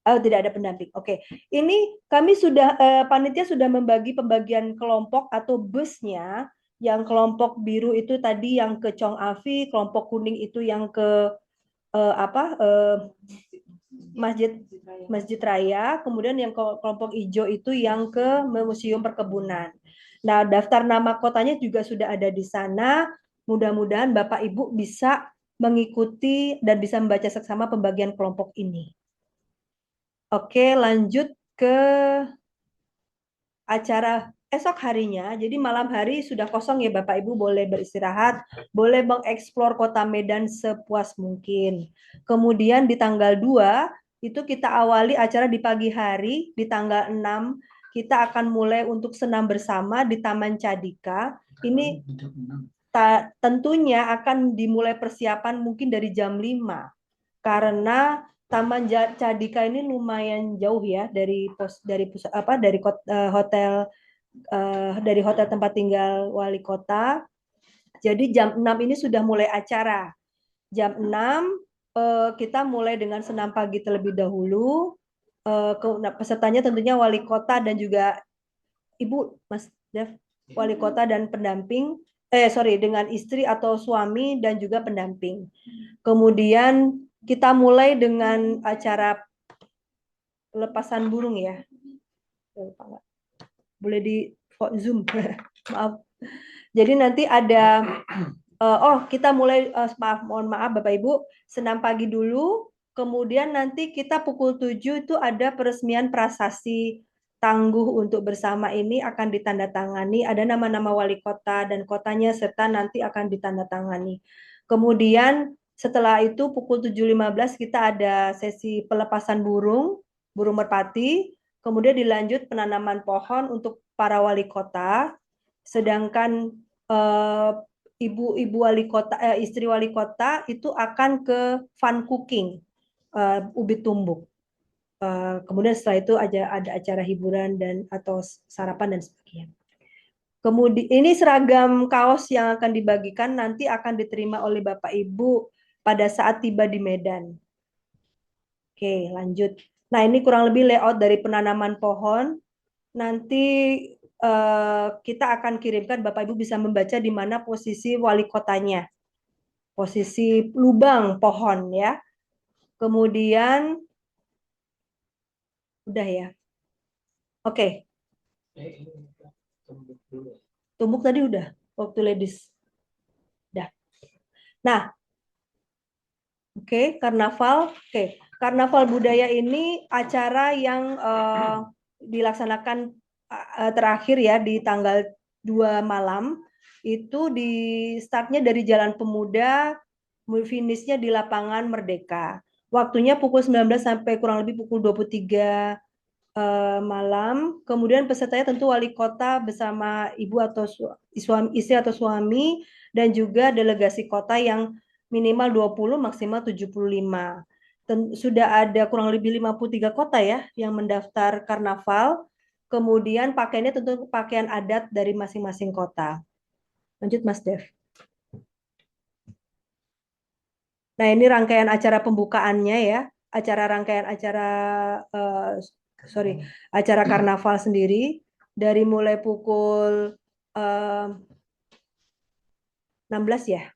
Oh, tidak ada pendamping. Oke. Ini kami sudah panitia sudah membagi pembagian kelompok atau busnya. Yang kelompok biru itu tadi yang ke Chong Afi, kelompok kuning itu yang ke Masjid Masjid Raya, kemudian yang kelompok hijau itu yang ke Museum Perkebunan. Nah, daftar nama kotanya juga sudah ada di sana. Mudah-mudahan Bapak Ibu bisa mengikuti dan bisa membaca seksama pembagian kelompok ini. Oke, lanjut ke acara esok harinya. Jadi malam hari sudah kosong ya Bapak Ibu, boleh beristirahat, boleh mengeksplor kota Medan sepuas mungkin. Kemudian di tanggal 2 itu kita awali acara di pagi hari, di tanggal 6 kita akan mulai untuk senam bersama di Taman Cadika. Ini tentunya akan dimulai persiapan mungkin dari jam 5 karena Taman Cadika ini lumayan jauh ya dari hotel dari hotel tempat tinggal wali kota. Jadi jam 6 ini sudah mulai acara. Jam 6 kita mulai dengan senam pagi terlebih dahulu. Pesertanya tentunya wali kota dan juga Ibu, Mas Dev, wali kota dan pendamping, dengan istri atau suami dan juga pendamping. Kemudian kita mulai dengan acara pelepasan burung ya. Boleh di Zoom, maaf. Jadi nanti ada, kita mulai, mohon maaf Bapak Ibu, senam pagi dulu, kemudian nanti kita pukul 7 itu ada peresmian prasasti tangguh untuk bersama ini akan ditandatangani, ada nama-nama wali kota dan kotanya serta nanti akan ditandatangani. Kemudian setelah itu pukul 7.15 kita ada sesi pelepasan burung merpati, kemudian dilanjut penanaman pohon untuk para wali kota, sedangkan ibu-ibu wali kota, istri wali kota itu akan ke fun cooking, ubi tumbuk. Kemudian setelah itu ada acara hiburan dan atau sarapan dan sebagainya. Kemudian ini seragam kaos yang akan dibagikan nanti akan diterima oleh Bapak Ibu pada saat tiba di Medan. Oke, lanjut. Nah, ini kurang lebih layout dari penanaman pohon. Nanti kita akan kirimkan, Bapak Ibu bisa membaca di mana posisi wali kotanya. Posisi lubang pohon ya. Kemudian udah ya. Oke. Tumbuk tadi udah waktu ladies. Udah. Nah, karnaval. Karnaval budaya ini acara yang dilaksanakan terakhir ya di tanggal 2 malam. Itu di startnya dari Jalan Pemuda, finishnya di Lapangan Merdeka. Waktunya pukul 19 sampai kurang lebih pukul 23 malam. Kemudian pesertanya tentu wali kota bersama ibu atau istri atau suami dan juga delegasi kota yang minimal 20 maksimal 75. Sudah ada kurang lebih 53 kota ya yang mendaftar karnaval. Kemudian pakaiannya tentu pakaian adat dari masing-masing kota. Lanjut Mas Dev. Nah, ini rangkaian acara pembukaannya ya. Rangkaian acara karnaval sendiri dari mulai pukul 16 ya.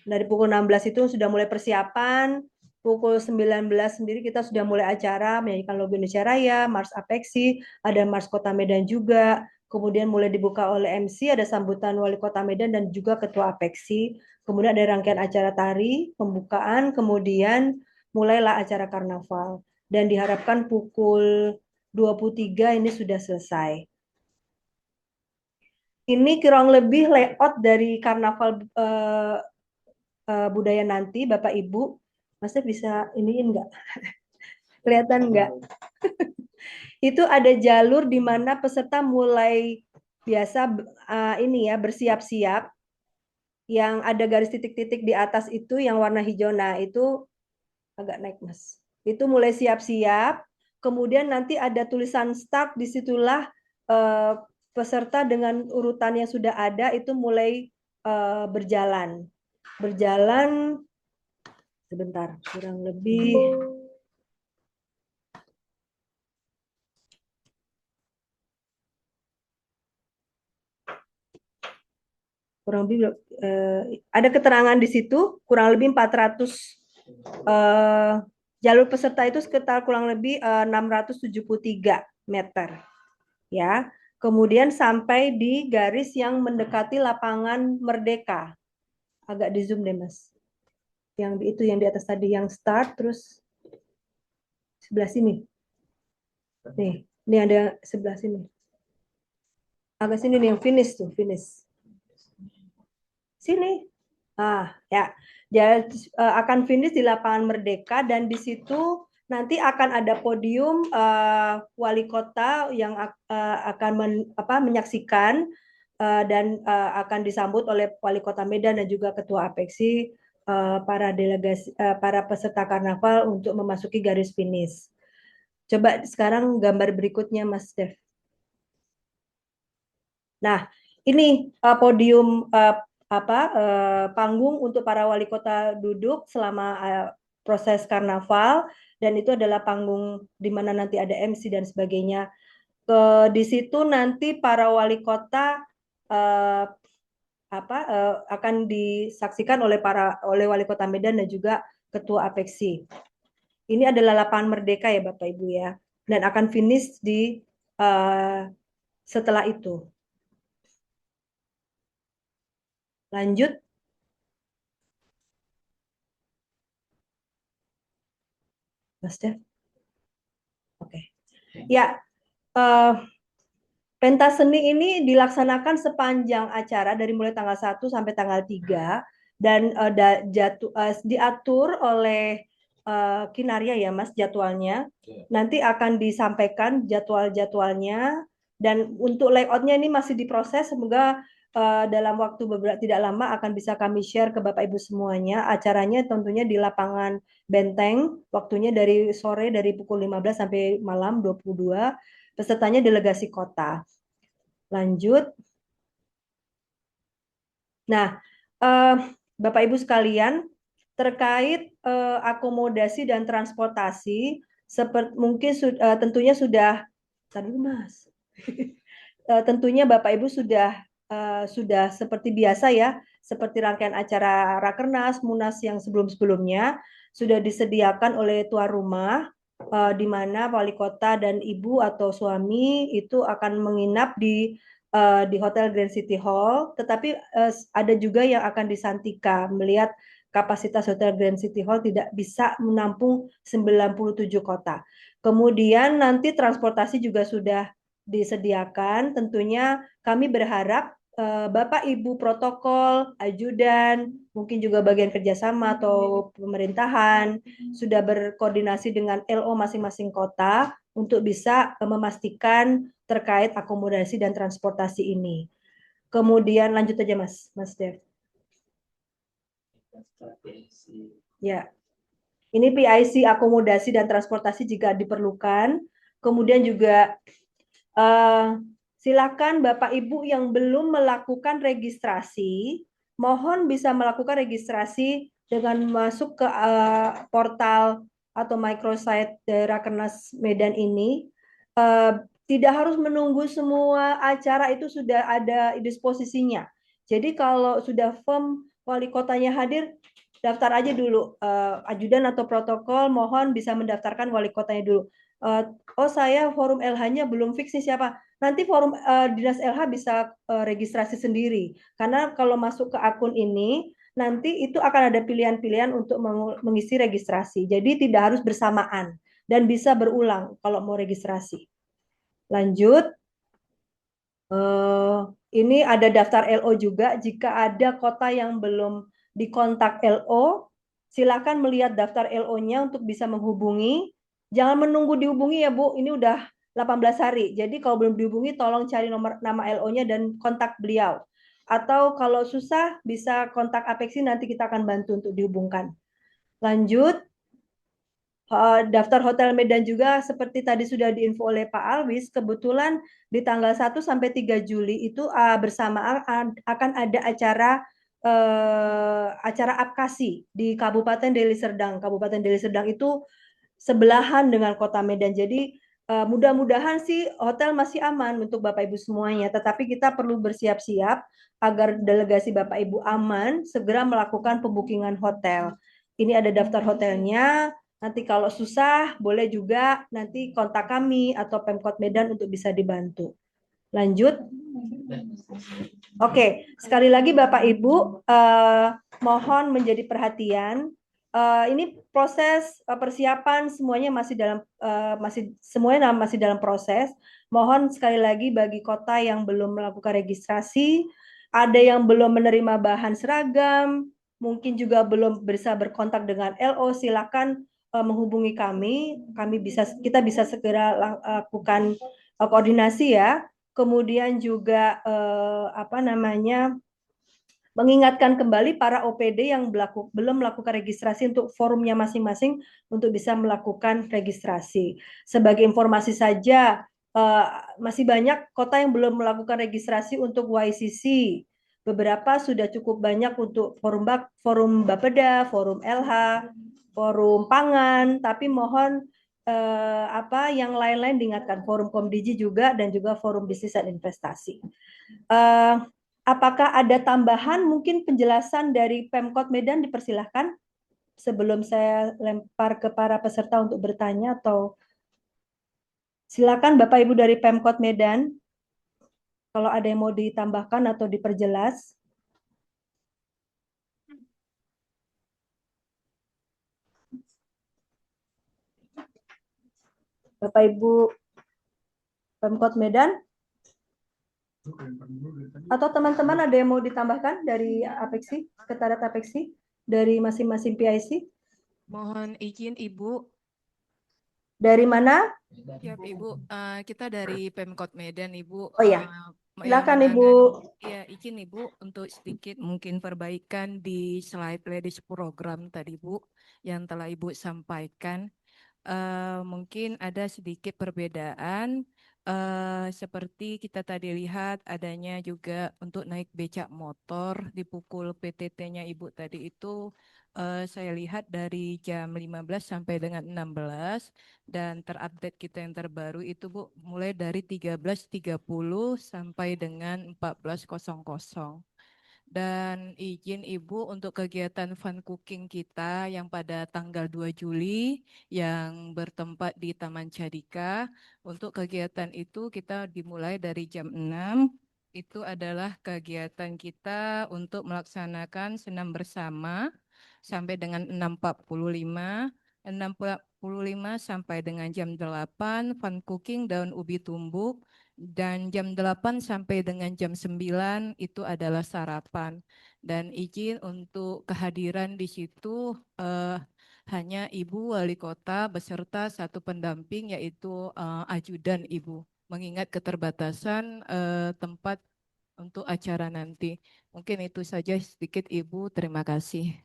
Dari pukul 16 itu sudah mulai persiapan. Pukul 19 sendiri kita sudah mulai acara menyanyikan logo Indonesia Raya, Mars Apeksi, ada Mars Kota Medan juga. Kemudian mulai dibuka oleh MC, ada sambutan Wali Kota Medan dan juga Ketua Apeksi. Kemudian ada rangkaian acara tari, pembukaan, kemudian mulailah acara karnaval. Dan diharapkan pukul 23 ini sudah selesai. Ini kurang lebih layout dari karnaval budaya nanti, Bapak Ibu. Masnya bisa iniin nggak? Kelihatan nggak? Itu ada jalur di mana peserta mulai biasa ini ya bersiap-siap. Yang ada garis titik-titik di atas itu yang warna hijau. Nah, itu agak naik, Mas. Itu mulai siap-siap. Kemudian nanti ada tulisan start, disitulah peserta dengan urutan yang sudah ada itu mulai berjalan. Berjalan sebentar, kurang lebih ada keterangan di situ kurang lebih 400 Eh, jalur peserta itu sekitar kurang lebih 673 meter, ya. Kemudian sampai di garis yang mendekati lapangan Merdeka. Agak di zoom deh, Mas. Yang itu yang di atas tadi, yang start terus sebelah sini. Nih, ini ada sebelah sini. Agak sini nih yang finish tuh, finish. Sini. Ya. Jadi akan finish di lapangan Merdeka dan di situ nanti akan ada podium wali kota yang akan menyaksikan dan akan disambut oleh wali kota Medan dan juga ketua APEXI, para delegasi, para peserta karnaval untuk memasuki garis finish. Coba sekarang gambar berikutnya, Mas Dev. Nah, ini podium panggung untuk para wali kota duduk selama proses karnaval, dan itu adalah panggung di mana nanti ada MC dan sebagainya. Di situ nanti para wali kota uh, akan disaksikan oleh wali kota Medan dan juga ketua APEXI. Ini adalah lapangan Merdeka ya Bapak Ibu ya, dan akan finish di setelah itu. Lanjut, Mas Dev. Oke. Ya, pentas seni ini dilaksanakan sepanjang acara dari mulai tanggal 1 sampai tanggal 3 dan diatur oleh Kinaria ya Mas jadwalnya. Nanti akan disampaikan jadwal-jadwalnya, dan untuk layoutnya ini masih diproses. Semoga dalam waktu tidak lama akan bisa kami share ke Bapak Ibu semuanya. Acaranya tentunya di lapangan Benteng, waktunya dari sore dari pukul 15 sampai malam 22. Pesertanya delegasi kota. Lanjut. Nah, Bapak Ibu sekalian, terkait akomodasi dan transportasi, seperti mungkin tentunya sudah, tadi Mas, tentunya Bapak Ibu sudah seperti biasa ya, seperti rangkaian acara Rakernas, Munas yang sebelum-sebelumnya sudah disediakan oleh tuan rumah, di mana wali kota dan ibu atau suami itu akan menginap di Hotel Grand City Hall, tetapi ada juga yang akan di Santika melihat kapasitas Hotel Grand City Hall tidak bisa menampung 97 kota. Kemudian nanti transportasi juga sudah disediakan. Tentunya kami berharap Bapak Ibu protokol, ajudan, mungkin juga bagian kerjasama atau pemerintahan sudah berkoordinasi dengan LO masing-masing kota untuk bisa memastikan terkait akomodasi dan transportasi ini. Kemudian lanjut aja Mas Dev. Ya, ini PIC akomodasi dan transportasi jika diperlukan. Kemudian juga silakan Bapak Ibu yang belum melakukan registrasi, mohon bisa melakukan registrasi dengan masuk ke portal atau microsite daerah Rakernas Medan ini. Tidak harus menunggu semua acara itu sudah ada disposisinya. Jadi kalau sudah firm wali kotanya hadir, daftar aja dulu. Ajudan atau protokol mohon bisa mendaftarkan wali kotanya dulu. Oh saya forum LH-nya belum fix nih siapa. Nanti forum dinas LH bisa registrasi sendiri. Karena kalau masuk ke akun ini, nanti itu akan ada pilihan-pilihan untuk mengisi registrasi. Jadi tidak harus bersamaan dan bisa berulang kalau mau registrasi. Lanjut. Ini ada daftar LO juga. Jika ada kota yang belum dikontak LO, silakan melihat daftar LO-nya untuk bisa menghubungi. Jangan menunggu dihubungi ya Bu, ini udah 18 hari. Jadi kalau belum dihubungi tolong cari nomor nama LO-nya dan kontak beliau. Atau kalau susah bisa kontak APEXI, nanti kita akan bantu untuk dihubungkan. Lanjut. Daftar Hotel Medan juga seperti tadi sudah diinfo oleh Pak Alwis, kebetulan di tanggal 1 sampai 3 Juli itu bersamaan akan ada acara APKASI di Kabupaten Deli Serdang. Kabupaten Deli Serdang itu sebelahan dengan Kota Medan. Jadi mudah-mudahan sih hotel masih aman untuk Bapak Ibu semuanya, tetapi kita perlu bersiap-siap agar delegasi Bapak Ibu aman segera melakukan pembukingan hotel. ini ada daftar hotelnya. Nanti kalau susah, boleh juga nanti kontak kami atau Pemkot Medan untuk bisa dibantu. Lanjut. Oke, sekali lagi Bapak Ibu, mohon menjadi perhatian. Ini proses persiapan semuanya masih dalam proses. Mohon sekali lagi bagi kota yang belum melakukan registrasi, ada yang belum menerima bahan seragam, mungkin juga belum bisa berkontak dengan LO, silakan menghubungi kami. Kita bisa segera lakukan koordinasi ya. Kemudian juga mengingatkan kembali para OPD yang belum melakukan registrasi untuk forumnya masing-masing untuk bisa melakukan registrasi. Sebagai informasi saja, masih banyak kota yang belum melakukan registrasi untuk YCC. Beberapa sudah cukup banyak untuk forum Bapeda, forum LH, forum pangan, tapi mohon yang lain-lain diingatkan, forum Komdiji juga dan juga forum bisnis dan investasi. Apakah ada tambahan mungkin penjelasan dari Pemkot Medan, dipersilahkan sebelum saya lempar ke para peserta untuk bertanya, atau silakan Bapak Ibu dari Pemkot Medan kalau ada yang mau ditambahkan atau diperjelas. Bapak Ibu Pemkot Medan atau teman-teman ada yang mau ditambahkan dari Apeksi, Sekretariat Apeksi, dari masing-masing PIC? Mohon izin Ibu. Dari mana? Ya Ibu, kita dari Pemkot Medan Ibu. Oh ya, yang silakan Ibu. Ya, izin Ibu untuk sedikit mungkin perbaikan di slide ladies program tadi Bu, yang telah Ibu sampaikan. Mungkin ada sedikit perbedaan, seperti kita tadi lihat adanya juga untuk naik becak motor dipukul PTT-nya Ibu tadi itu, saya lihat dari jam 15 sampai dengan 16, dan terupdate kita yang terbaru itu Bu mulai dari 13.30 sampai dengan 14.00. Dan izin Ibu untuk kegiatan fun cooking kita yang pada tanggal 2 Juli yang bertempat di Taman Cadika. Untuk kegiatan itu kita dimulai dari jam 6. Itu adalah kegiatan kita untuk melaksanakan senam bersama sampai dengan 6.45. 6.45 sampai dengan jam 8 fun cooking daun ubi tumbuk. Dan jam 8 sampai dengan jam 9 itu adalah sarapan. Dan izin untuk kehadiran di situ hanya Ibu Wali Kota beserta satu pendamping yaitu ajudan Ibu. Mengingat keterbatasan tempat untuk acara nanti. Mungkin itu saja sedikit Ibu, terima kasih.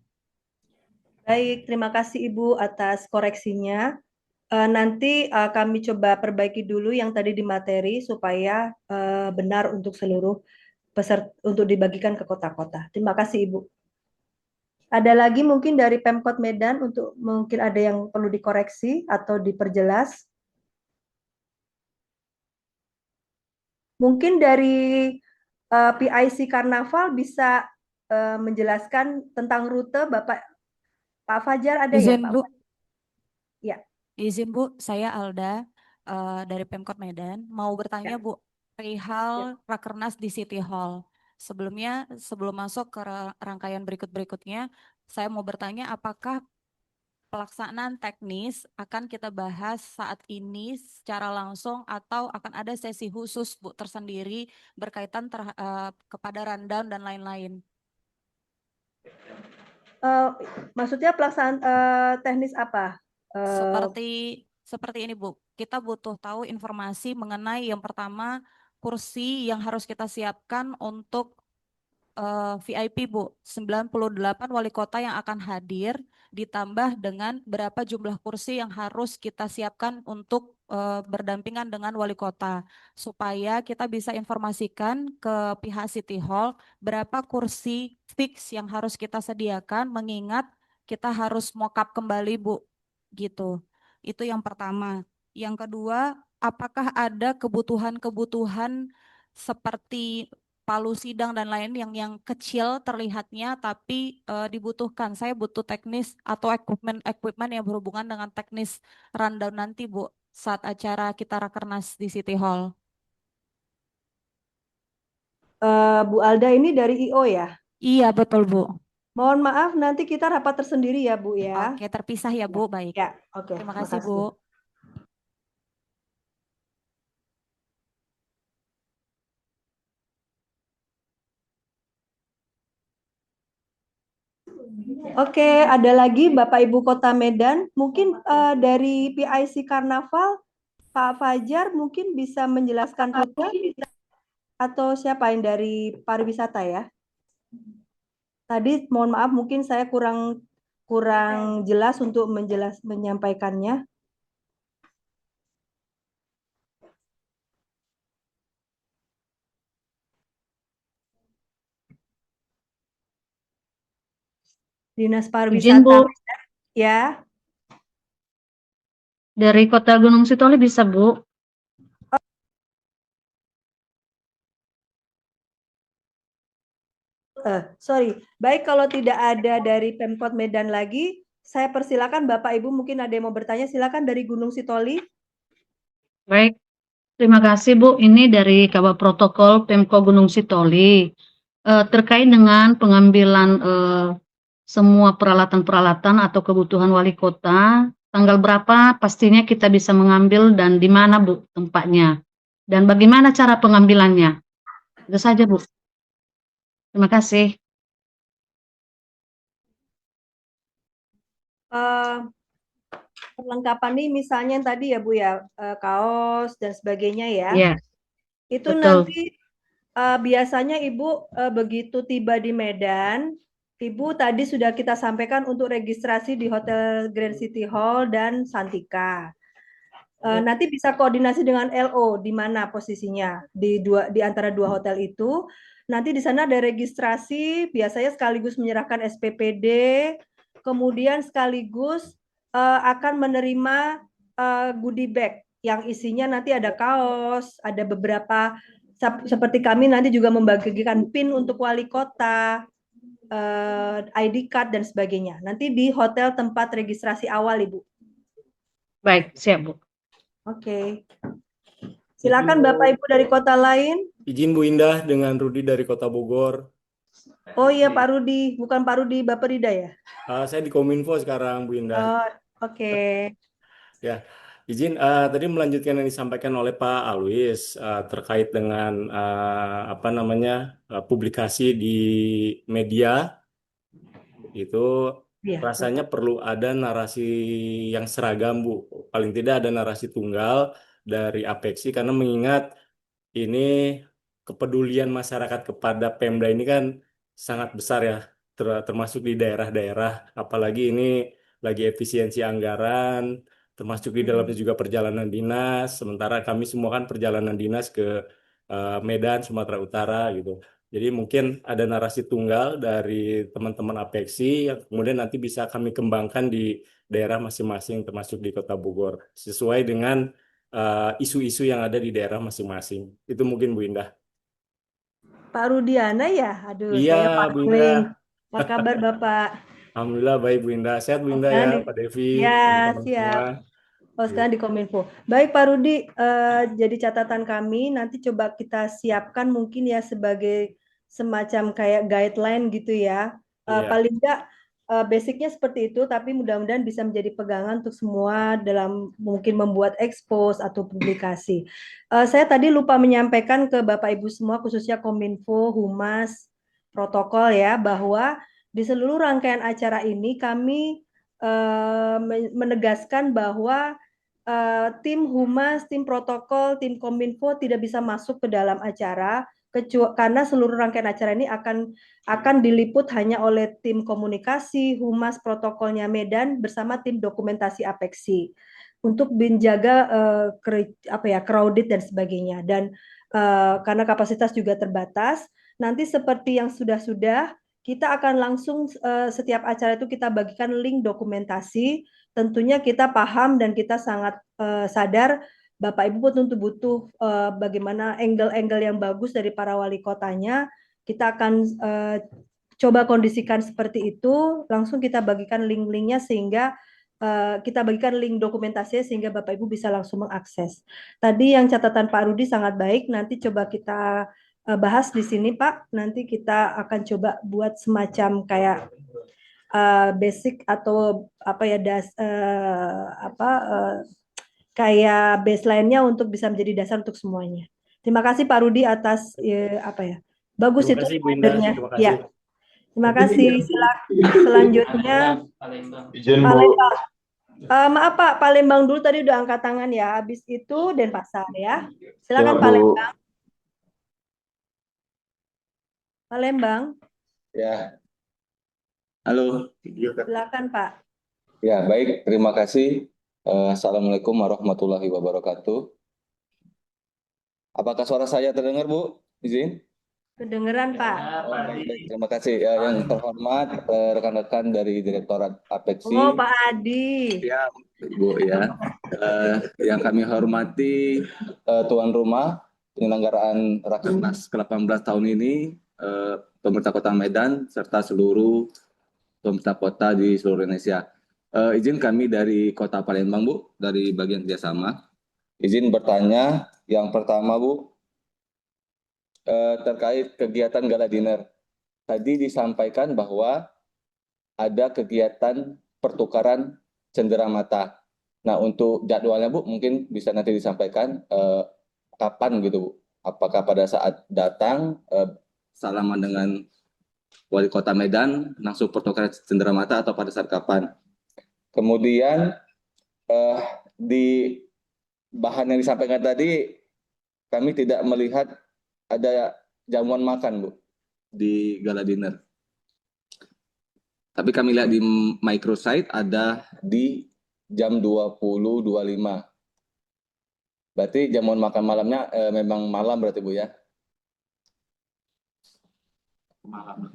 Baik, terima kasih Ibu atas koreksinya. Nanti kami coba perbaiki dulu yang tadi di materi supaya benar untuk seluruh peserta untuk dibagikan ke kota-kota. Terima kasih Ibu. Ada lagi mungkin dari Pemkot Medan untuk mungkin ada yang perlu dikoreksi atau diperjelas? Mungkin dari PIC Karnaval bisa menjelaskan tentang rute Bapak Pak Fajar, ada ya Izin Pak? Bu, Ya. izin Bu, saya Alda dari Pemkot Medan. Mau bertanya Ya. Bu, perihal Rakernas di City Hall. Sebelumnya, sebelum masuk ke rangkaian berikut-berikutnya, saya mau bertanya apakah pelaksanaan teknis akan kita bahas saat ini secara langsung atau akan ada sesi khusus Bu tersendiri berkaitan kepada rundown dan lain-lain. Maksudnya pelaksanaan teknis apa? Seperti ini Bu, kita butuh tahu informasi mengenai yang pertama kursi yang harus kita siapkan untuk VIP Bu, 98 wali kota yang akan hadir ditambah dengan berapa jumlah kursi yang harus kita siapkan untuk berdampingan dengan wali kota supaya kita bisa informasikan ke pihak City Hall berapa kursi fix yang harus kita sediakan mengingat kita harus mock-up kembali Bu, gitu. Itu yang pertama. Yang kedua, apakah ada kebutuhan-kebutuhan seperti palu sidang dan lain yang kecil terlihatnya tapi dibutuhkan. Saya butuh teknis atau equipment yang berhubungan dengan teknis rundown nanti Bu saat acara kita rakernas di City Hall. Bu Alda ini dari IO ya? Iya betul Bu. Mohon maaf, nanti kita rapat tersendiri ya, Bu ya. Oke, terpisah ya Bu, baik. Ya, oke. Terima kasih Bu. Oke, ada lagi Bapak Ibu Kota Medan, mungkin dari PIC Karnaval, Pak Fajar mungkin bisa menjelaskan rute atau siapa yang dari pariwisata ya? Tadi mohon maaf mungkin saya kurang jelas untuk menyampaikannya. Dinas Izin, Pariwisata Bu. ya. Dari Kota Gunung Sitoli bisa, Bu? Sorry, baik kalau tidak ada dari Pemkot Medan lagi, saya persilakan Bapak Ibu mungkin ada yang mau bertanya, silakan dari Gunung Sitoli. Baik, terima kasih, Bu. Ini dari Kabak Protokol Pemko Gunung Sitoli. Terkait dengan pengambilan semua peralatan-peralatan atau kebutuhan wali kota, tanggal berapa pastinya kita bisa mengambil dan di mana, Bu, tempatnya? Dan bagaimana cara pengambilannya? Itu saja, Bu. Terima kasih. Perlengkapan nih misalnya yang tadi ya Bu ya, kaos dan sebagainya ya. Iya, Itu betul. nanti biasanya Ibu begitu tiba di Medan, Ibu tadi sudah kita sampaikan untuk registrasi di Hotel Grand City Hall dan Santika. Nanti bisa koordinasi dengan LO di mana posisinya di antara dua hotel itu. Nanti di sana ada registrasi, biasanya sekaligus menyerahkan SPPD, kemudian sekaligus akan menerima goodie bag yang isinya nanti ada kaos, ada beberapa seperti kami nanti juga membagikan pin untuk wali kota, ID card dan sebagainya. Nanti di hotel tempat registrasi awal, Ibu. Baik, siap, Bu. Oke. Silakan Bapak Ibu dari kota lain. Izin Bu Indah dengan Rudi dari Kota Bogor. Oh iya Pak Rudi, bukan Pak Rudi Bapak Rida ya? Saya di Kominfo sekarang Bu Indah. Oh, oke. Ya, izin tadi melanjutkan yang disampaikan oleh Pak Alwis terkait dengan publikasi di media itu Iya, rasanya perlu ada narasi yang seragam Bu. Paling tidak ada narasi tunggal dari Apexi karena mengingat ini kepedulian masyarakat kepada Pemda ini kan sangat besar ya, termasuk di daerah-daerah. Apalagi ini lagi efisiensi anggaran, termasuk di dalamnya juga perjalanan dinas. Sementara kami semua kan perjalanan dinas ke Medan, Sumatera Utara gitu. Jadi mungkin ada narasi tunggal dari teman-teman Apexi yang kemudian nanti bisa kami kembangkan di daerah masing-masing, termasuk di Kota Bogor, sesuai dengan isu-isu yang ada di daerah masing-masing. Itu mungkin Bu Indah. Pak Rudiana ya? Aduh, Iya, saya Bu paling. Indah. Apa kabar Bapak? Alhamdulillah baik Bu Indah. Sehat Bu Indah ya, Pak Devi, Ya, teman-teman semua. siap. Oh, sekarang di Kominfo. Baik Pak Rudi, jadi catatan kami nanti coba kita siapkan mungkin ya sebagai semacam kayak guideline gitu ya. Iya. Paling enggak basicnya seperti itu, tapi mudah-mudahan bisa menjadi pegangan untuk semua dalam mungkin membuat expose atau publikasi. Saya tadi lupa menyampaikan ke Bapak Ibu semua, khususnya Kominfo, Humas, protokol ya, bahwa di seluruh rangkaian acara ini kami menegaskan bahwa tim Humas, tim protokol, tim Kominfo tidak bisa masuk ke dalam acara karena seluruh rangkaian acara ini akan diliput hanya oleh tim komunikasi, Humas, protokolnya Medan bersama tim dokumentasi Apexi untuk menjaga crowded dan sebagainya. Dan karena kapasitas juga terbatas, nanti seperti yang sudah-sudah kita akan langsung setiap acara itu kita bagikan link dokumentasi. Tentunya kita paham dan kita sangat sadar Bapak Ibu pun tentu butuh bagaimana angle-angle yang bagus dari para wali kotanya. Kita akan coba kondisikan seperti itu, langsung kita bagikan link-linknya sehingga kita bagikan link dokumentasinya sehingga Bapak Ibu bisa langsung mengakses. Tadi yang catatan Pak Rudi sangat baik, nanti coba kita bahas di sini Pak. Nanti kita akan coba buat semacam kayak basic atau apa ya kayak baseline-nya untuk bisa menjadi dasar untuk semuanya. Terima kasih Pak Rudi atas bagus Terima itu kasih Bu Indah, reminder-nya. terima Ya, kasih. terima kasih. Selanjutnya Izin Bu. Palembang. Maaf Pak, Palembang dulu tadi udah angkat tangan ya. Habis itu Denpasar ya. Silakan Siap, Bu. Palembang. Palembang, Ya, halo. silakan Pak. Ya, baik. Terima kasih. Assalamualaikum warahmatullahi wabarakatuh. Apakah suara saya terdengar, Bu? Izin? Kedengeran Pak. Baik, terima kasih. Yang terhormat rekan-rekan dari Direktorat Apeksi. Oh Pak Adi. Ya, Bu ya. Yang kami hormati tuan rumah penyelenggaraan Rakernas ke-18 tahun ini, pemerintah Kota Medan serta seluruh pemerintah kota di seluruh Indonesia. Izin kami dari Kota Palembang, Bu, dari bagian kerjasama. Izin bertanya, yang pertama, Bu, terkait kegiatan gala dinner. Tadi disampaikan bahwa ada kegiatan pertukaran cenderamata. Nah, untuk jadwalnya, Bu, mungkin bisa nanti disampaikan kapan gitu, Bu. Apakah pada saat datang, salaman dengan Wali Kota Medan, langsung pertukaran cenderamata atau pada saat kapan? Kemudian di bahan yang disampaikan tadi, kami tidak melihat ada jamuan makan, Bu, di gala dinner. Tapi kami lihat di microsite ada di jam 20.25. Berarti jamuan makan malamnya memang malam berarti, Bu ya? Malam.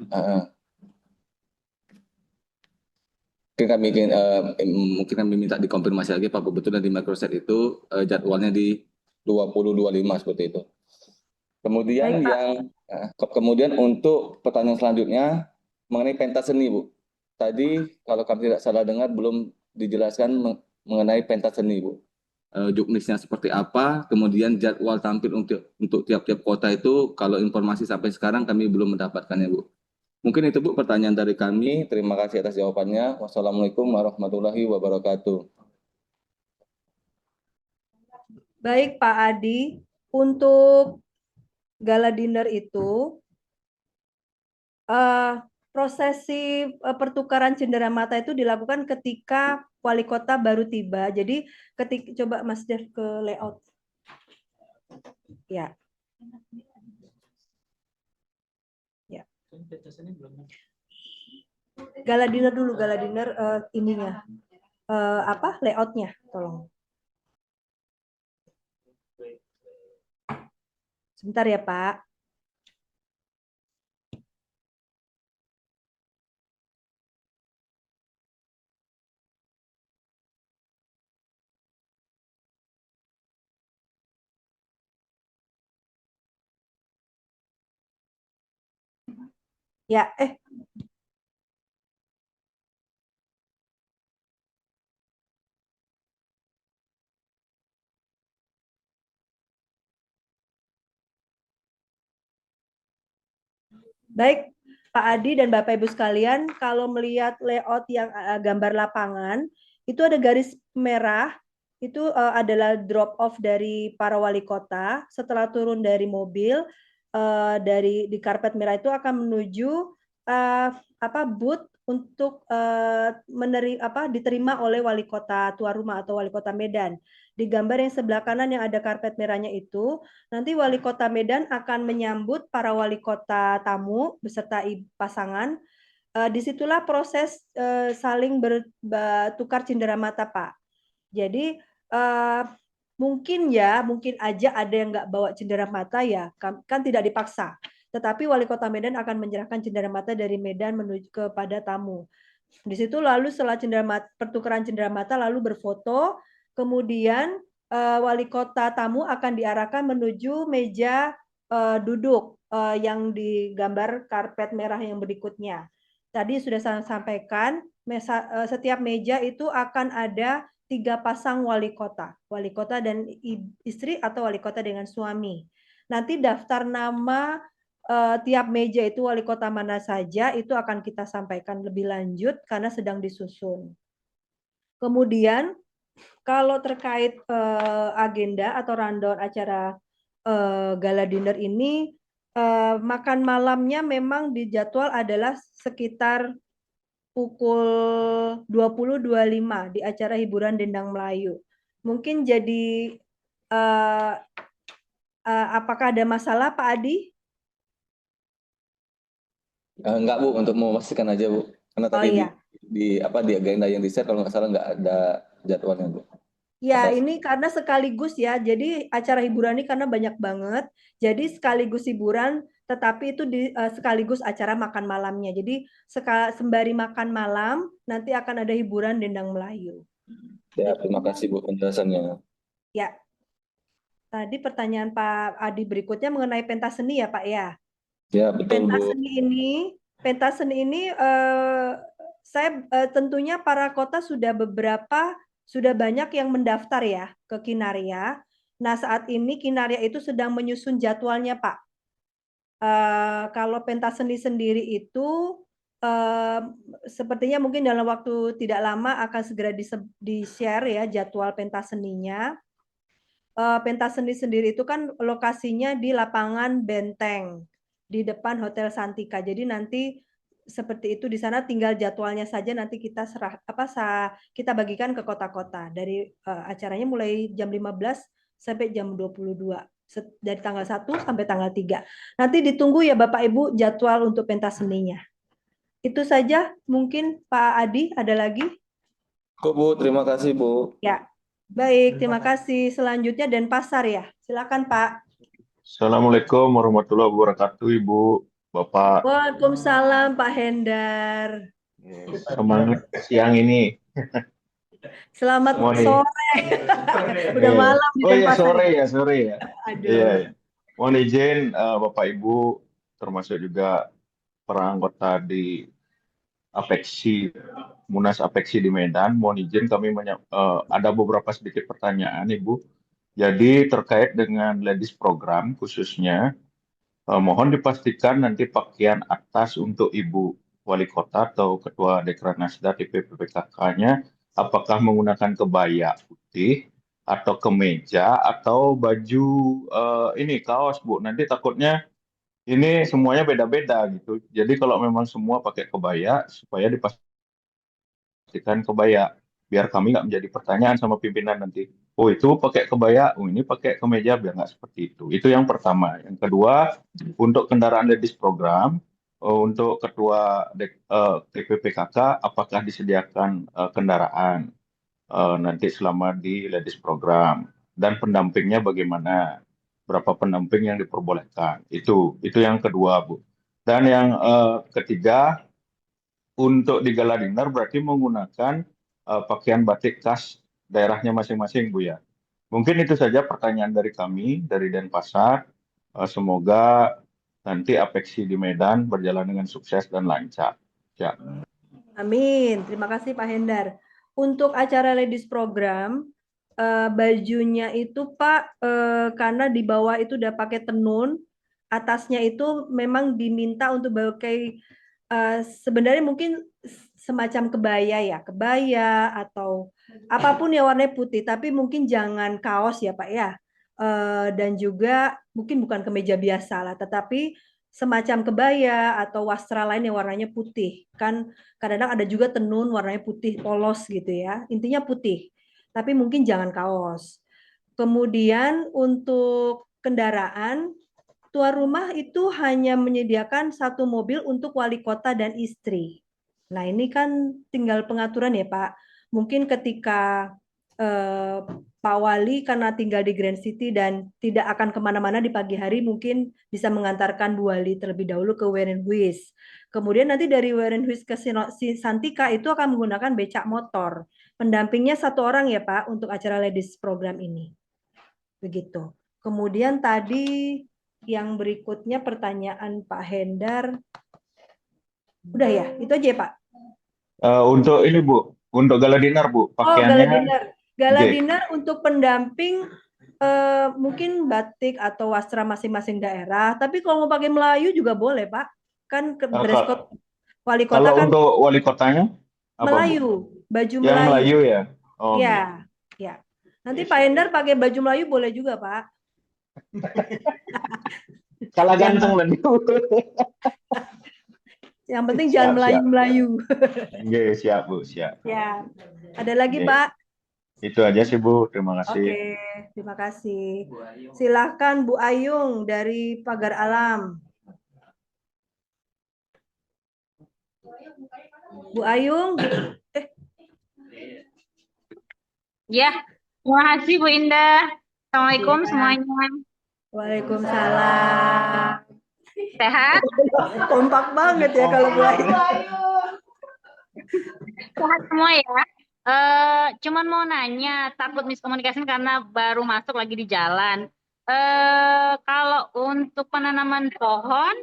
Mungkin kami minta dikonfirmasi lagi Pak, betul di microsite itu jadwalnya di 20.25 seperti itu. Kemudian Baik, kemudian untuk pertanyaan selanjutnya mengenai pentas seni, Bu. Tadi kalau kami tidak salah dengar belum dijelaskan mengenai pentas seni, Bu. Juknisnya seperti apa, kemudian jadwal tampil untuk tiap-tiap kota itu kalau informasi sampai sekarang kami belum mendapatkannya, Bu. Mungkin itu, Bu, pertanyaan dari kami. Terima kasih atas jawabannya. Wassalamualaikum warahmatullahi wabarakatuh. Baik Pak Adi, untuk gala dinner itu prosesi pertukaran cenderamata itu dilakukan ketika wali kota baru tiba. Jadi coba Mas Dev ke layout. Ya. Ya. Gala dinner dulu, gala dinner ininya. Layoutnya, tolong. Sebentar ya, Pak. Ya, baik, Pak Adi dan Bapak Ibu sekalian, kalau melihat layout yang gambar lapangan, itu ada garis merah, itu adalah drop off dari para wali kota. Setelah turun dari mobil, di karpet merah itu akan menuju booth untuk diterima oleh wali kota tuan rumah atau wali kota Medan. Di gambar yang sebelah kanan yang ada karpet merahnya itu, nanti wali kota Medan akan menyambut para wali kota tamu beserta pasangan. Disitulah proses saling bertukar cenderamata, Pak. Jadi mungkin aja ada yang nggak bawa cenderamata ya, kan tidak dipaksa. Tetapi wali kota Medan akan menyerahkan cenderamata dari Medan menuju kepada tamu. Di situ lalu setelah pertukaran cenderamata lalu berfoto, kemudian wali kota tamu akan diarahkan menuju meja duduk yang digambar karpet merah yang berikutnya. Tadi sudah saya sampaikan, setiap meja itu akan ada 3 pasang wali kota dan istri atau wali kota dengan suami. Nanti daftar nama tiap meja itu wali kota mana saja itu akan kita sampaikan lebih lanjut karena sedang disusun. Kemudian kalau terkait agenda atau rundown acara gala dinner ini, makan malamnya memang dijadwal adalah sekitar pukul 20.25 di acara hiburan Dendang Melayu. Mungkin jadi apakah ada masalah Pak Adi? Enggak Bu, untuk memastikan aja Bu. Karena tadi iya. di agenda yang di-share kalau nggak salah nggak ada jadwalnya Bu. Ya, ini karena sekaligus ya. Jadi acara hiburan ini karena banyak banget. Jadi sekaligus hiburan, tetapi itu sekaligus acara makan malamnya. Jadi sembari makan malam, nanti akan ada hiburan Dendang Melayu. Ya, terima kasih Bu penjelasannya. Ya. Tadi pertanyaan Pak Adi berikutnya mengenai pentas seni ya Pak ya. Ya, betul Bu. Pentas seni ini saya tentunya para kota sudah banyak yang mendaftar ya ke Kinaria. Nah, saat ini Kinaria itu sedang menyusun jadwalnya, Pak. Kalau pentas seni sendiri itu sepertinya mungkin dalam waktu tidak lama akan segera di-share ya jadwal pentas seninya. Pentas seni sendiri itu kan lokasinya di lapangan Benteng di depan Hotel Santika. Jadi nanti seperti itu di sana tinggal jadwalnya saja nanti kita kita bagikan ke kota-kota. Dari acaranya mulai jam 15 sampai jam 22. Dari tanggal 1 sampai tanggal 3. Nanti ditunggu ya Bapak Ibu jadwal untuk pentas seninya. Itu saja mungkin Pak Adi ada lagi? Kok Bu, terima kasih Bu. Ya. Baik, terima kasih. Selanjutnya Denpasar ya. Silakan Pak. Assalamualaikum warahmatullahi wabarakatuh, Ibu, Bapak. Waalaikumsalam Pak Hendar. Semangat siang ini. Selamat Morning. sore. Udah malam di Oh iya, Denpasar. sore ya. Aduh. Iya. Mohon izin Bapak Ibu, termasuk juga para anggota di Apeksi, Munas Apeksi di Medan. Mohon izin kami ada beberapa sedikit pertanyaan, Ibu. Jadi terkait dengan ladies program khususnya, mohon dipastikan nanti pakaian atas untuk Ibu Wali Kota atau Ketua Dekranasda TPPKK-nya apakah menggunakan kebaya putih atau kemeja atau baju ini kaos Bu. Nanti takutnya ini semuanya beda-beda gitu. Jadi kalau memang semua pakai kebaya supaya dipastikan kebaya biar kami nggak menjadi pertanyaan sama pimpinan nanti. Oh itu pakai kebaya, oh ini pakai kemeja, biar nggak seperti itu. Itu yang pertama. Yang kedua, untuk kendaraan ladies program, untuk ketua TPPKK, apakah disediakan kendaraan nanti selama di ladies program, dan pendampingnya bagaimana? Berapa pendamping yang diperbolehkan? Itu yang kedua, Bu. Dan yang ketiga, untuk di gala dinner berarti menggunakan pakaian batik khas daerahnya masing-masing, Bu ya. Mungkin itu saja pertanyaan dari kami, dari Denpasar. Semoga nanti Apeksi di Medan berjalan dengan sukses dan lancar. Ya. Amin. Terima kasih Pak Hendar. Untuk acara ladies program, bajunya itu Pak, karena di bawah itu udah pakai tenun, atasnya itu memang diminta untuk pakai sebenarnya mungkin semacam kebaya atau apapun yang warnanya putih, tapi mungkin jangan kaos ya Pak ya. Dan juga mungkin bukan kemeja biasa lah, tetapi semacam kebaya atau wastra lain yang warnanya putih. Kan kadang-kadang ada juga tenun warnanya putih polos gitu ya. Intinya putih. Tapi mungkin jangan kaos. Kemudian untuk kendaraan, tuan rumah itu hanya menyediakan 1 mobil untuk wali kota dan istri. Nah ini kan tinggal pengaturan ya Pak. Mungkin ketika Pak Wali karena tinggal di Grand City dan tidak akan kemana-mana di pagi hari, mungkin bisa mengantarkan Bu Wali terlebih dahulu ke Werenhuis. Kemudian nanti dari Werenhuis ke Santika itu akan menggunakan becak motor. Pendampingnya 1 orang ya Pak untuk acara ladies program ini. Begitu. Kemudian tadi yang berikutnya pertanyaan Pak Hendar. Udah ya, itu aja ya Pak. Untuk ini Bu, untuk gala dinner Bu, Oh, gala pakaiannya dinner. Gala G. dinner untuk pendamping mungkin batik atau wastra masing-masing daerah. Tapi kalau mau pakai Melayu juga boleh, Pak. Kan dress code wali kota Kalau kan untuk wali kotanya apa Bu? Melayu, baju Yang Melayu. Melayu ya? Oh, Ya, Melayu. ya. Nanti Pak Endar pakai baju Melayu boleh juga, Pak. Kalah Yang, ganteng nanti Bu. yang penting Siap, jangan siap. Melayu-Melayu. Oke, siap Bu, siap. Ya. Ada lagi, Oke. Pak? Itu aja sih Bu, terima kasih. Oke, terima kasih. Silakan Bu Ayung dari Pagar Alam. Bu Ayung. Ya, terima kasih Bu Indah. Assalamualaikum Ya. semuanya. Waalaikumsalam. Sehat? Kompak banget ya kalau Bu Ayung. Sehat semua ya. Cuman mau nanya, takut miskomunikasi karena baru masuk lagi di jalan. Kalau untuk penanaman pohon,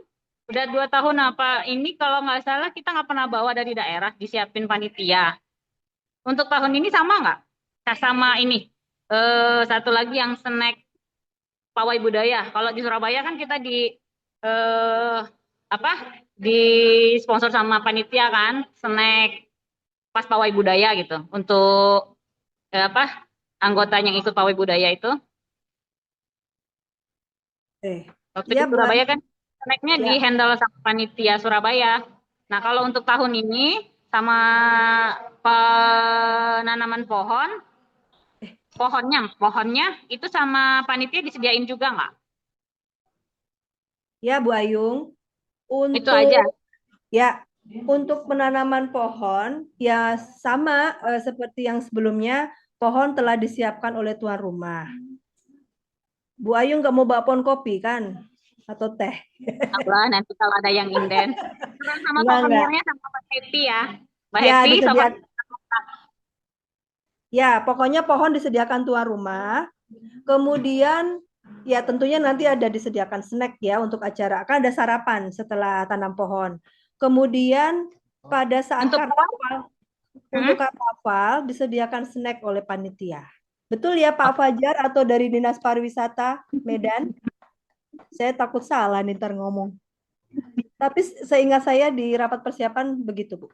udah 2 tahun apa ini kalau nggak salah kita nggak pernah bawa dari daerah, disiapin panitia. Untuk tahun ini sama nggak? Sama ini. Satu lagi yang snack pawai budaya. Kalau di Surabaya kan kita di sponsor sama panitia kan, snack pas pawai budaya gitu untuk anggota yang ikut pawai budaya itu. Waktu ya, di Surabaya Bu. kan snacknya Ya. di handle sama panitia Surabaya. Nah kalau untuk tahun ini sama penanaman pohonnya itu sama panitia disediain juga nggak? Ya, Bu Ayung. Itu aja. Ya, untuk penanaman pohon ya sama seperti yang sebelumnya, pohon telah disiapkan oleh tuan rumah. Bu Ayung nggak mau bawa pohon kopi kan? Atau teh? Allah, nanti kalau ada yang inden. Sama Enggak. souvenirnya sama Mbak Happy ya. Mbak Ya, Happy sama ya, pokoknya pohon disediakan tuan rumah. Kemudian ya tentunya nanti ada disediakan snack ya untuk acara. Akan ada sarapan setelah tanam pohon. Kemudian pada saat untuk karnaval disediakan snack oleh panitia. Betul ya Pak Fajar atau dari Dinas Pariwisata Medan? Saya takut salah nih ntar ngomong. Tapi seingat saya di rapat persiapan begitu, Bu.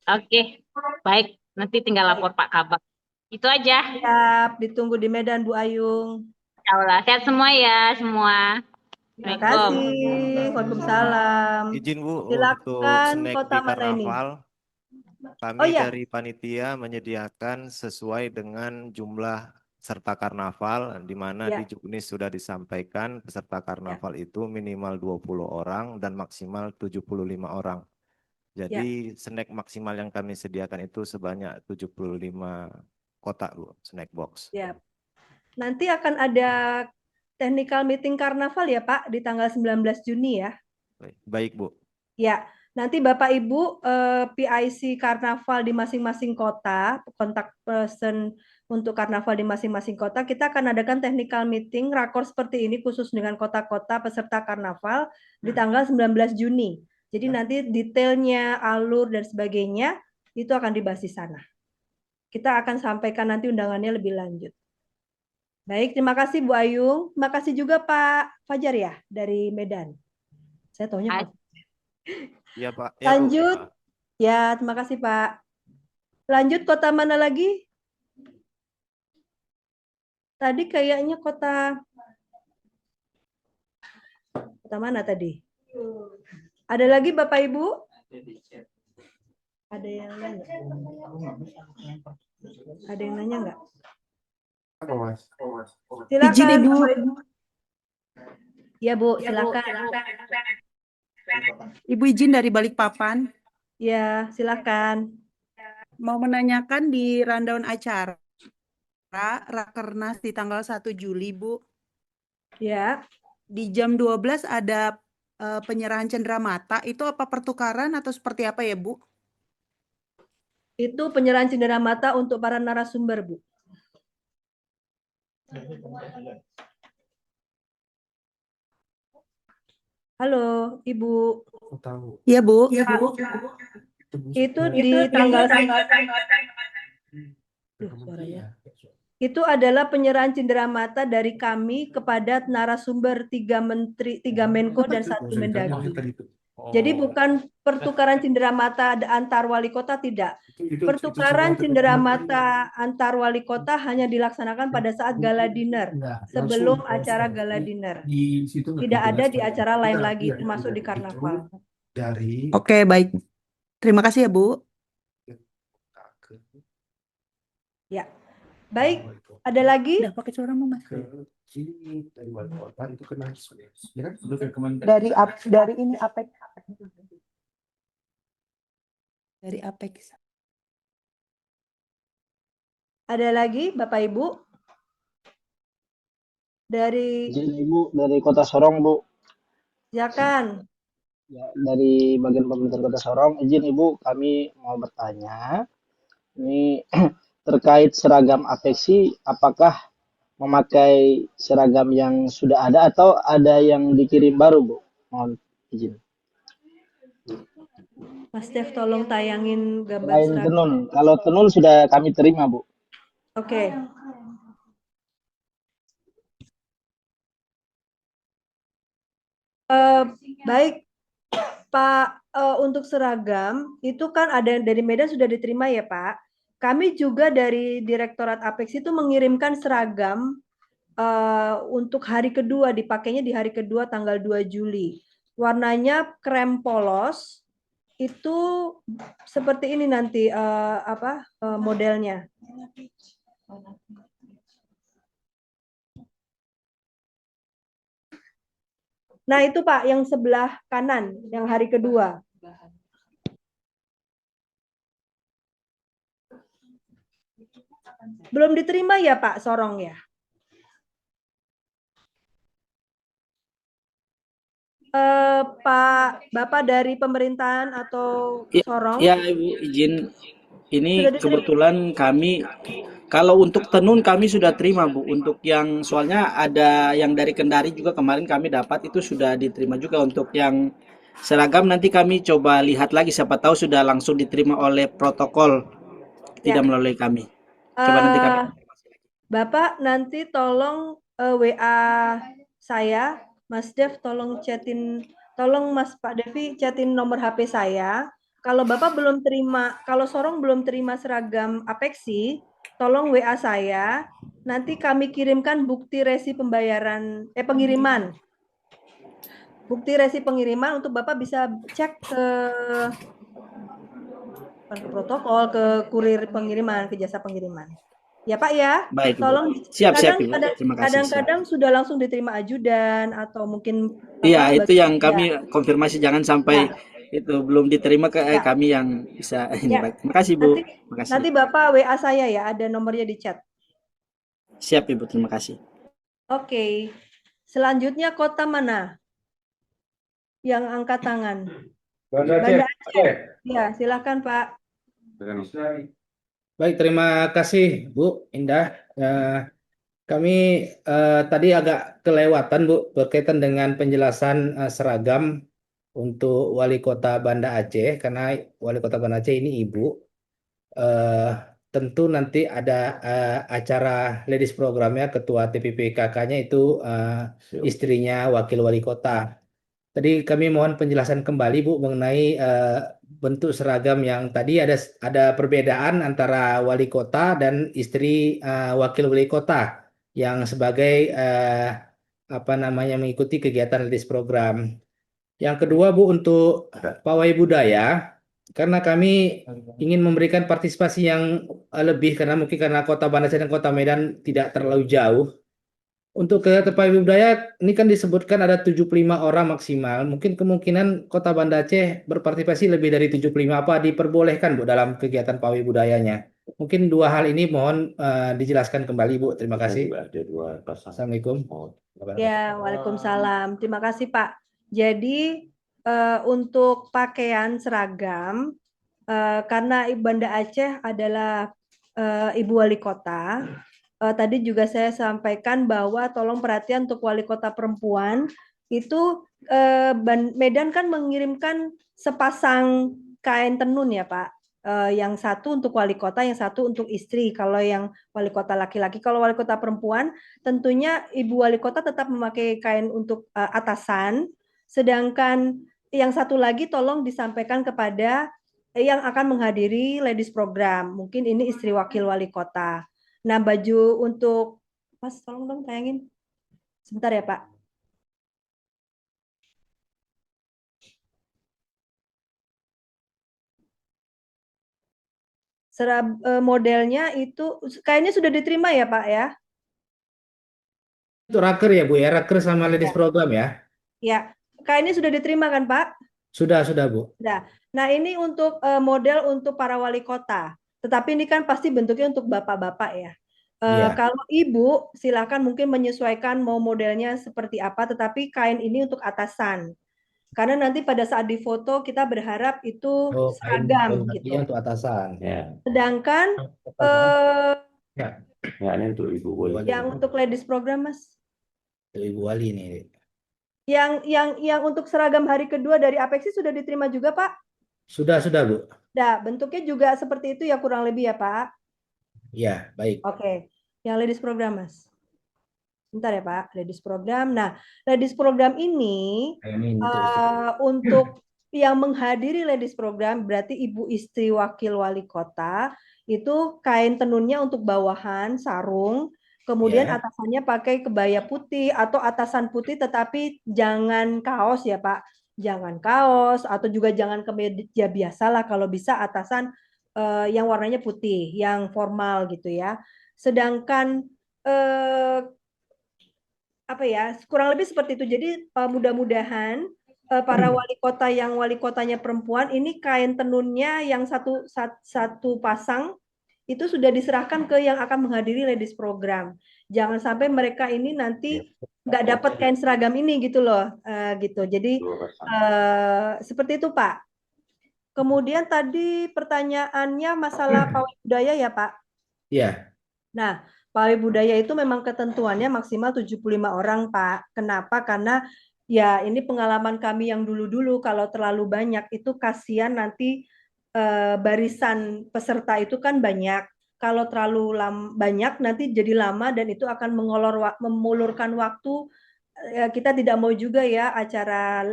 Oke, baik. Nanti tinggal lapor Pak Kabak. Itu aja. Siap, ditunggu di Medan, Bu Ayung. Ya Allah, sehat semua ya, semua. Terima kasih. Waalaikumsalam. Izin Bu, Silakan untuk snack kota di mana ini? karnaval, kami Oh, ya. dari panitia menyediakan sesuai dengan jumlah peserta karnaval, di mana Ya. di Juknis sudah disampaikan peserta karnaval itu minimal 20 orang dan maksimal 75 orang. Jadi snack maksimal yang kami sediakan itu sebanyak 75 kotak Bu, snack box. Ya. Nanti akan ada technical meeting karnaval ya Pak di tanggal 19 Juni ya. Baik Bu. Ya, nanti Bapak Ibu PIC karnaval di masing-masing kota, kontak person untuk karnaval di masing-masing kota, kita akan adakan technical meeting rakor seperti ini khusus dengan kota-kota peserta karnaval di tanggal 19 Juni. Jadi nanti detailnya, alur dan sebagainya itu akan dibahas di sana. Kita akan sampaikan nanti undangannya lebih lanjut. Baik, terima kasih Bu Ayung. Terima kasih juga Pak Fajar ya dari Medan. Saya taunya Pak. Ya Pak. Ya, lanjut. Bu. Ya, terima kasih Pak. Lanjut kota mana lagi? Tadi kayaknya kota mana tadi? Ada lagi Bapak Ibu? Ada yang nanya? Ada yang nanya nggak? Silakan. Izin Ibu. Ya Bu, silakan. Ibu izin dari Balikpapan. Ya, silakan. Mau menanyakan di rundown acara Rakernas di tanggal 1 Juli, Bu. Ya. Di jam 12 ada penyerahan cenderamata. Itu apa pertukaran atau seperti apa ya, Bu? Itu penyerahan cenderamata untuk para narasumber, Bu. Halo, Ibu. Iya, Bu. Itu di tanggal itu adalah penyerahan cenderamata dari kami kepada narasumber 3 menteri, 3 Menko dan 1 Mendagri. Jadi bukan pertukaran cenderamata antar wali kota, tidak. Pertukaran cenderamata antar wali kota hanya dilaksanakan pada saat gala dinner, sebelum acara gala dinner. Tidak ada di acara lain lagi, termasuk di karnaval. Oke, baik. Terima kasih ya, Bu. Ya, baik. Ada lagi? Udah pakai suara Mas. Dari ini Apex. Dari Apex. Ada lagi, Bapak Ibu? Dari Izin Ibu dari Kota Sorong, Bu. silakan. Ya, dari bagian pemerintah Kota Sorong, izin Ibu, kami mau bertanya. Ini terkait seragam APEKSI, apakah memakai seragam yang sudah ada atau ada yang dikirim baru, Bu? Mohon izin. Mas Dev, tolong tayangin gambar Selain seragam. tenun, kalau tenun sudah kami terima, Bu. Oke. Baik, Pak, untuk seragam itu kan ada yang dari Medan sudah diterima ya, Pak. Kami juga dari Direktorat APEX itu mengirimkan seragam untuk hari kedua, dipakainya di hari kedua tanggal 2 Juli. Warnanya krem polos, itu seperti ini nanti modelnya. Nah itu Pak, yang sebelah kanan, yang hari kedua. Belum diterima ya Pak Sorong ya? Pak Bapak dari pemerintahan atau Sorong? Ya Ibu, izin. Ini Sudah diterima? kebetulan kami, kalau untuk tenun kami sudah terima Bu. Untuk yang soalnya ada yang dari Kendari juga kemarin kami dapat, itu sudah diterima juga. Untuk yang seragam nanti kami coba lihat lagi, siapa tahu sudah langsung diterima oleh protokol, tidak melalui kami. Coba nanti kami. Bapak nanti tolong WA saya, Mas Dev, tolong chatin, tolong Mas Pak Devi chatin nomor HP saya. Kalau Bapak belum terima, kalau Sorong belum terima seragam APEKSI, tolong WA saya. Nanti kami kirimkan bukti resi pembayaran, pengiriman. Bukti resi pengiriman untuk Bapak bisa cek ke protokol, ke kurir pengiriman, ke jasa pengiriman. Ya Pak ya, Baik, tolong. siap Ibu. Terima kasih. Kadang-kadang sudah langsung diterima ajudan atau mungkin. Iya, itu yang kami konfirmasi, jangan sampai itu belum diterima ke kami yang bisa ini. Baik. Terima kasih Bu. Terima kasih. Nanti Bapak WA saya ya, ada nomornya di chat. Siap Ibu, terima kasih. Oke. Selanjutnya kota mana yang angkat tangan? Banda Aceh. Ya, silakan Pak. Baik, terima kasih Bu Indah. Kami tadi agak kelewatan Bu berkaitan dengan penjelasan seragam untuk Wali Kota Banda Aceh, karena Wali Kota Banda Aceh ini Ibu. Tentu nanti ada acara ladies programnya, ketua TPPKK-nya itu istrinya Wakil Wali Kota. Tadi kami mohon penjelasan kembali Bu mengenai bentuk seragam yang tadi ada perbedaan antara wali kota dan istri wakil wali kota yang sebagai mengikuti kegiatan ladies program. Yang kedua Bu, untuk pawai budaya, karena kami ingin memberikan partisipasi yang lebih karena Kota Banda Aceh dan Kota Medan tidak terlalu jauh. Untuk kegiatan pawai budaya ini kan disebutkan ada 75 orang maksimal. Mungkin kemungkinan Kota Banda Aceh berpartisipasi lebih dari 75, apa diperbolehkan Bu dalam kegiatan pawai budayanya? Mungkin dua hal ini mohon dijelaskan kembali Bu. Terima kasih. Assalamualaikum. Ya, waalaikumsalam. Terima kasih Pak. Jadi untuk pakaian seragam, karena Banda Aceh adalah Ibu Wali Kota, tadi juga saya sampaikan bahwa tolong perhatian untuk wali kota perempuan itu Medan kan mengirimkan sepasang kain tenun ya Pak. Yang satu untuk wali kota, yang satu untuk istri. Kalau yang wali kota laki-laki, kalau wali kota perempuan, tentunya ibu wali kota tetap memakai kain untuk atasan, sedangkan yang satu lagi tolong disampaikan kepada yang akan menghadiri ladies program. Mungkin ini istri wakil wali kota. Nah, baju untuk Mas, tolong dong tayangin. Sebentar ya, Pak. Modelnya itu kayaknya sudah diterima ya, Pak ya? Itu raker ya Bu ya, raker sama ladies Ya. program ya? Ya, kayaknya sudah diterima kan, Pak? Sudah Bu. Nah, ini untuk model untuk para wali kota. Tetapi ini kan pasti bentuknya untuk bapak-bapak ya. Iya. Kalau ibu, silakan mungkin menyesuaikan mau modelnya seperti apa, tetapi kain ini untuk atasan. Karena nanti pada saat difoto kita berharap itu seragam gitu. Untuk atasan. Ya. Sedangkan Ya, ini untuk Ibu Wali. yang untuk ladies program, Mas. Ibu Wali nih. Yang untuk seragam hari kedua dari Apeksi sudah diterima juga, Pak? Sudah Bu. Nah, bentuknya juga seperti itu ya kurang lebih ya, Pak? Ya, baik. Oke. Yang ladies program, Mas. Bentar ya, Pak. Ladies program. Nah, ladies program ini untuk yang menghadiri ladies program berarti ibu istri wakil wali kota itu kain tenunnya untuk bawahan sarung, kemudian atasannya pakai kebaya putih atau atasan putih tetapi jangan kaos ya Pak, jangan kaos atau juga jangan kemeja biasa lah, kalau bisa atasan yang warnanya putih, yang formal gitu ya. Sedangkan apa ya, kurang lebih seperti itu. Jadi mudah-mudahan para wali kota yang wali kotanya perempuan ini kain tenunnya yang satu pasang itu sudah diserahkan ke yang akan menghadiri ladies program. Jangan sampai mereka ini nanti nggak dapat kain seragam ini gitu loh, gitu. Jadi seperti itu Pak. Kemudian tadi pertanyaannya masalah pawai budaya ya Pak. Iya. Nah, pawai budaya itu memang ketentuannya maksimal 75 orang, Pak. Kenapa? Karena ya ini pengalaman kami yang dulu-dulu, kalau terlalu banyak itu kasihan nanti barisan peserta itu kan banyak. Kalau terlalu banyak nanti jadi lama dan itu akan memulurkan waktu. Kita tidak mau juga ya acara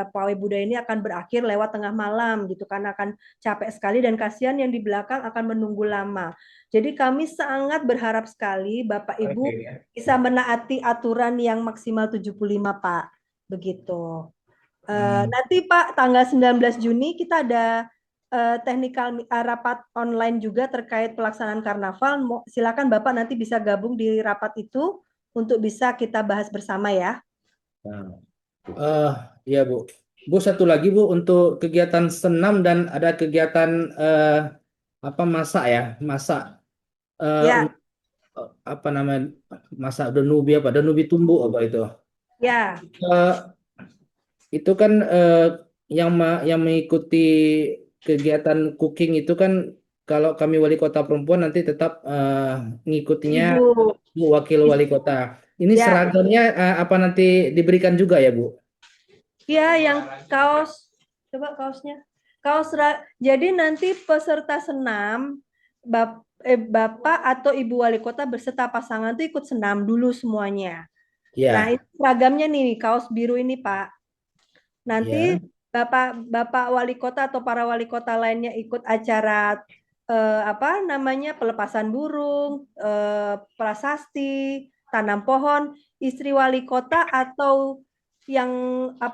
pawai budaya ini akan berakhir lewat tengah malam gitu, karena akan capek sekali dan kasihan yang di belakang akan menunggu lama. Jadi kami sangat berharap sekali Bapak Ibu bisa menaati aturan yang maksimal 75 Pak. Begitu. Nanti Pak tanggal 19 Juni kita ada technical rapat online juga terkait pelaksanaan karnaval. Silakan Bapak nanti bisa gabung di rapat itu untuk bisa kita bahas bersama ya. Ya Bu. Bu, satu lagi Bu, untuk kegiatan senam dan ada kegiatan masak ya, masak apa namanya, masak danubi tumbuk apa itu? Ya. Itu kan yang mengikuti kegiatan cooking itu kan, kalau kami wali kota perempuan nanti tetap ngikutinya Bu wakil wali kota. Ini seragamnya apa nanti diberikan juga ya Bu? Iya, yang kaos, coba kaosnya. Jadi nanti peserta senam Bapak atau Ibu wali kota beserta pasangan itu ikut senam dulu semuanya. Nah, ini seragamnya nih, kaos biru ini Pak. Nanti Bapak wali kota atau para wali kota lainnya ikut acara pelepasan burung, prasasti, tanam pohon. Istri wali kota atau yang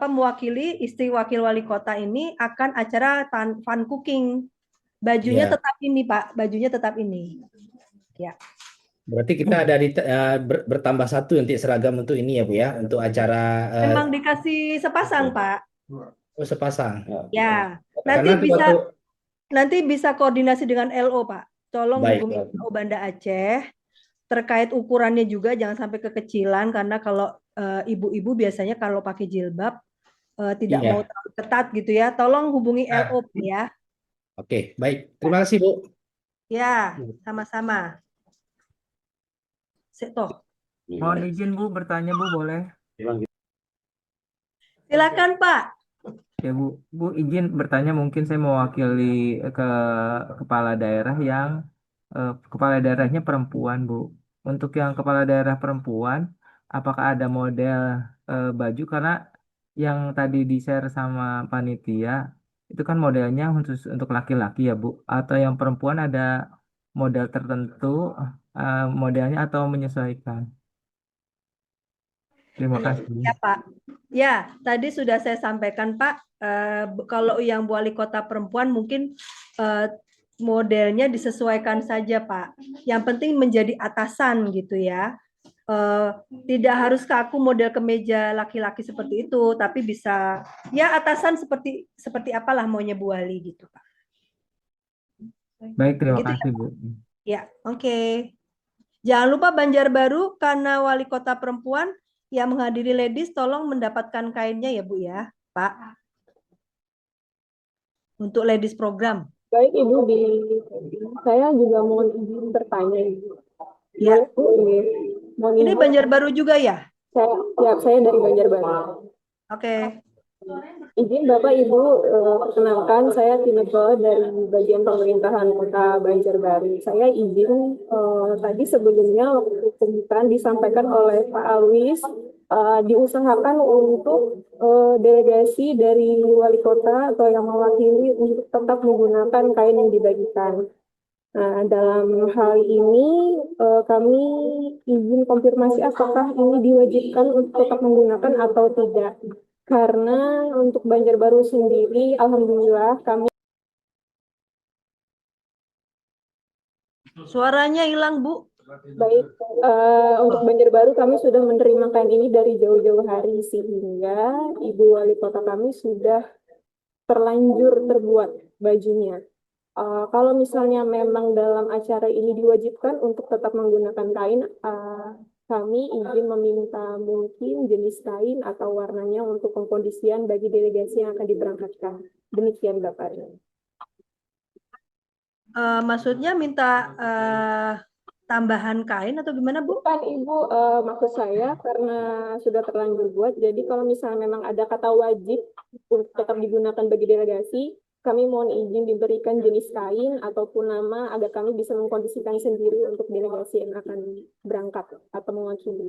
mewakili istri wakil wali kota ini akan acara fun cooking. Bajunya tetap ini Pak, bajunya tetap ini. Ya. Berarti kita ada bertambah satu nanti seragam untuk ini ya Bu ya, untuk acara. Memang dikasih sepasang Pak. Oh, sepasang. Ya. Karena Nanti bisa koordinasi dengan LO Pak. Tolong hubungi LO Banda Aceh terkait ukurannya juga, jangan sampai kekecilan, karena kalau ibu-ibu biasanya kalau pakai jilbab tidak mau terlalu ketat gitu ya. Tolong hubungi LO ya. Oke, baik. Terima kasih Bu. Ya, sama-sama. Toh. Mohon izin Bu bertanya Bu, boleh? Silakan Pak. Ya Bu izin bertanya, mungkin saya mewakili ke kepala daerah yang kepala daerahnya perempuan Bu. Untuk yang kepala daerah perempuan, apakah ada model baju? Karena yang tadi di-share sama panitia itu kan modelnya khusus untuk laki-laki ya Bu, atau yang perempuan ada model tertentu modelnya atau menyesuaikan? Terima kasih. Ya Pak. Ya, tadi sudah saya sampaikan Pak, kalau yang wali kota perempuan mungkin modelnya disesuaikan saja Pak. Yang penting menjadi atasan gitu ya. Tidak harus kaku model kemeja laki-laki seperti itu, tapi bisa ya atasan seperti apalah maunya Bu Wali gitu Pak. Baik, terima Begitu kasih Bu. Ya, oke. Jangan lupa Banjarbaru karena wali kota perempuan yang menghadiri ladies tolong mendapatkan kainnya ya Bu ya, Pak. Untuk ladies program. Baik Ibu, saya juga mohon izin bertanya Ibu. Ya. Mohon Ini izin. Banjarbaru juga ya? Saya dari Banjarbaru. Oke. Izin Bapak Ibu, perkenalkan saya Tineke dari bagian pemerintahan Kota Banjarbaru. Saya izin tadi sebelumnya waktu pembukaan disampaikan oleh Pak Alwis diusahakan untuk delegasi dari wali kota atau yang mewakili untuk tetap menggunakan kain yang dibagikan. Nah, dalam hal ini kami izin konfirmasi apakah ini diwajibkan untuk tetap menggunakan atau tidak. Karena untuk Banjarbaru sendiri, alhamdulillah kami. Suaranya hilang Bu. Baik, untuk Banjarbaru kami sudah menerima kain ini dari jauh-jauh hari sehingga Ibu Wali Kota kami sudah terlanjur terbuat bajunya. Kalau misalnya memang dalam acara ini diwajibkan untuk tetap menggunakan kain, kami izin meminta mungkin jenis kain atau warnanya untuk pengkondisian bagi delegasi yang akan diberangkatkan. Demikian Bapak. Maksudnya minta tambahan kain atau gimana Bu? Bukan Ibu, maksud saya karena sudah terlanjur buat, jadi kalau misalnya memang ada kata wajib untuk tetap digunakan bagi delegasi, kami mohon izin diberikan jenis kain ataupun nama agar kami bisa mengkondisikan sendiri untuk delegasi yang akan berangkat atau mewakili.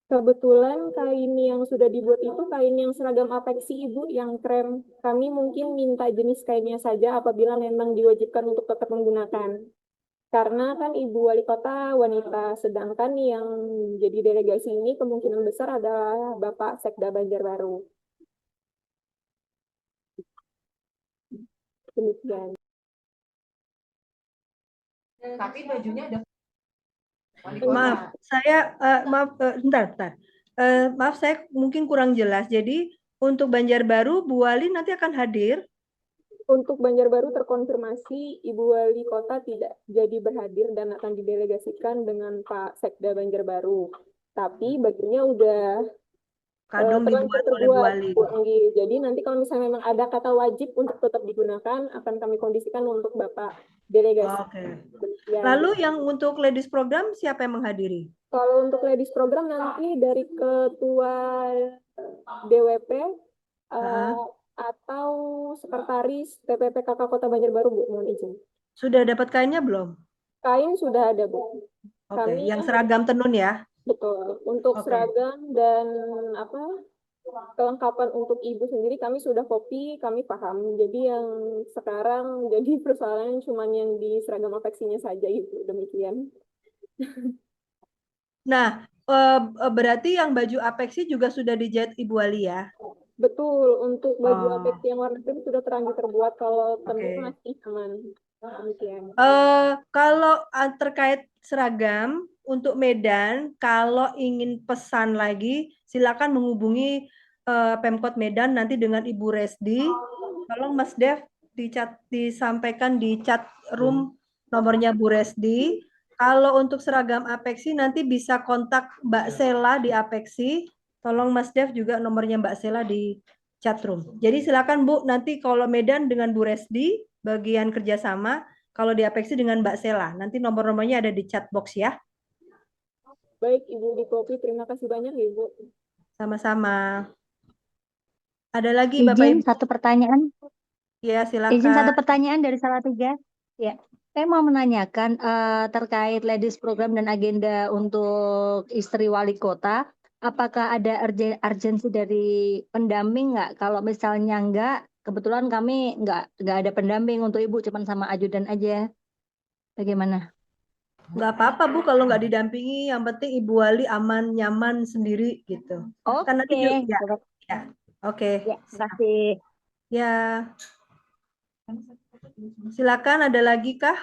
Kebetulan kain yang sudah dibuat itu kain yang seragam apeksi Ibu, yang krem. Kami mungkin minta jenis kainnya saja apabila memang diwajibkan untuk tetap menggunakan. Karena kan Ibu Wali Kota wanita, sedangkan yang jadi delegasi ini kemungkinan besar adalah Bapak Sekda Banjarbaru. Demikian. Tapi bajunya ada. Maaf, saya bentar. Maaf, saya mungkin kurang jelas. Jadi untuk Banjarbaru, Bu Wali nanti akan hadir. Untuk Banjarbaru terkonfirmasi Ibu Wali Kota tidak jadi berhadir dan akan didelegasikan dengan Pak Sekda Banjarbaru. Tapi bajunya udah kadung dibuat oleh Bu Wali. Jadi nanti kalau misalnya memang ada kata wajib untuk tetap digunakan, akan kami kondisikan untuk Bapak delegasi. Oke. Lalu yang untuk ladies program siapa yang menghadiri? Kalau untuk ladies program nanti dari Ketua DWP atau Sekretaris TPPKK Kota Banjarbaru, Bu, mohon izin. Sudah dapat kainnya belum? Kain sudah ada, Bu. Oke, yang seragam tenun ya? Betul. Untuk seragam dan kelengkapan untuk Ibu sendiri kami sudah copy, kami paham. Jadi yang sekarang jadi persoalannya cuma yang di seragam apeksinya saja Ibu. Demikian. Nah, berarti yang baju apeksi juga sudah dijahit Ibu Wali ya? Betul. Untuk baju apeksi yang warna pink sudah terlanjur terbuat. Kalau tenun masih aman. Demikian. Kalau terkait seragam untuk Medan, kalau ingin pesan lagi, silakan menghubungi Pemkot Medan nanti dengan Ibu Resdi. Tolong Mas Dev disampaikan di chat room nomornya Bu Resdi. Kalau untuk seragam apeksi nanti bisa kontak Mbak Sela di apeksi. Tolong Mas Dev juga nomornya Mbak Sela di chat room. Jadi silakan Bu, nanti kalau Medan dengan Bu Resdi bagian kerjasama. kalau di Apeksi dengan Mbak Sela. Nanti nomor-nomornya ada di chat box ya. Baik, Ibu Dikopi, terima kasih banyak ya, Ibu. Sama-sama. Ada lagi Bapak Izin Ibu? satu pertanyaan. Ya, Izin satu silakan. pertanyaan dari Salatiga. Ya, saya mau menanyakan terkait ladies program dan agenda untuk istri wali kota. Apakah ada urgensi dari pendamping nggak? Kalau misalnya nggak, kebetulan kami nggak ada pendamping untuk ibu, cuma sama ajudan aja. Bagaimana? Nggak apa-apa Bu kalau nggak didampingi, yang penting Ibu Wali aman, nyaman sendiri gitu. Kan nanti Oke, ya, ya. Oke. ya, makasih. Ya. Silakan, ada lagi kah?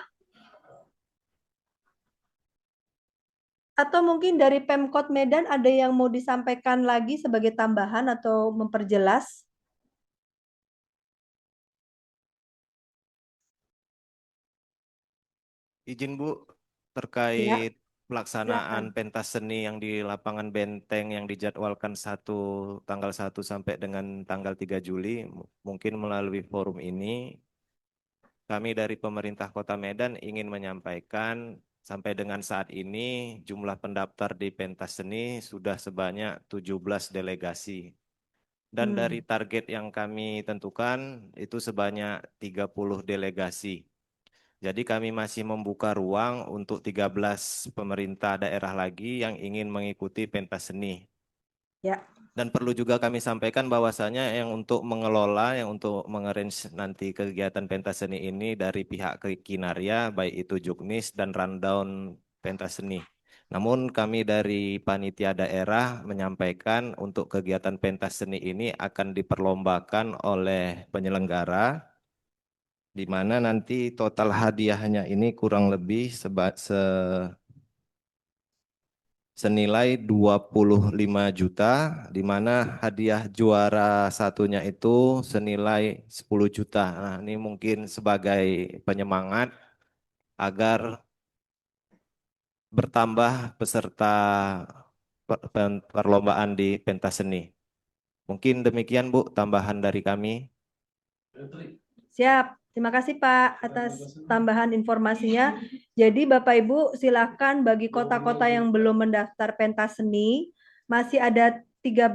Atau mungkin dari Pemkot Medan ada yang mau disampaikan lagi sebagai tambahan atau memperjelas? Izin Bu, Ya, terkait silakan. pelaksanaan pentas seni yang di lapangan Benteng yang dijadwalkan tanggal 1 sampai dengan tanggal 3 Juli, mungkin melalui forum ini kami dari pemerintah Kota Medan ingin menyampaikan sampai dengan saat ini jumlah pendaftar di pentas seni sudah sebanyak 17 delegasi. Dan dari target yang kami tentukan itu sebanyak 30 delegasi. Jadi kami masih membuka ruang untuk 13 pemerintah daerah lagi yang ingin mengikuti pentas seni. Ya. Dan perlu juga kami sampaikan bahwasanya yang untuk mengelola, yang untuk mengarrange nanti kegiatan pentas seni ini dari pihak Kinarya, baik itu Juknis dan rundown pentas seni. Namun kami dari panitia daerah menyampaikan untuk kegiatan pentas seni ini akan diperlombakan oleh penyelenggara, di mana nanti total hadiahnya ini kurang lebih senilai 25 juta, di mana hadiah juara satunya itu senilai 10 juta. Nah, ini mungkin sebagai penyemangat agar bertambah peserta perlombaan di pentas seni. Mungkin demikian Bu, tambahan dari kami. Siap. Terima kasih Pak atas tambahan informasinya. Jadi Bapak Ibu silakan bagi kota-kota yang belum mendaftar pentas seni, masih ada 13,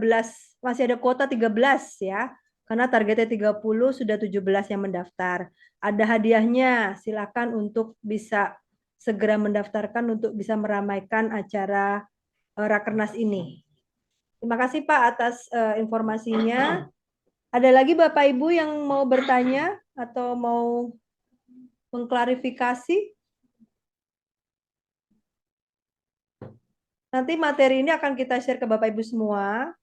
masih ada kuota 13 ya. Karena targetnya 30, sudah 17 yang mendaftar. Ada hadiahnya, silakan untuk bisa segera mendaftarkan untuk bisa meramaikan acara Rakernas ini. Terima kasih Pak atas informasinya. Ada lagi Bapak Ibu yang mau bertanya atau mau mengklarifikasi? Nanti materi ini akan kita share ke Bapak Ibu semua,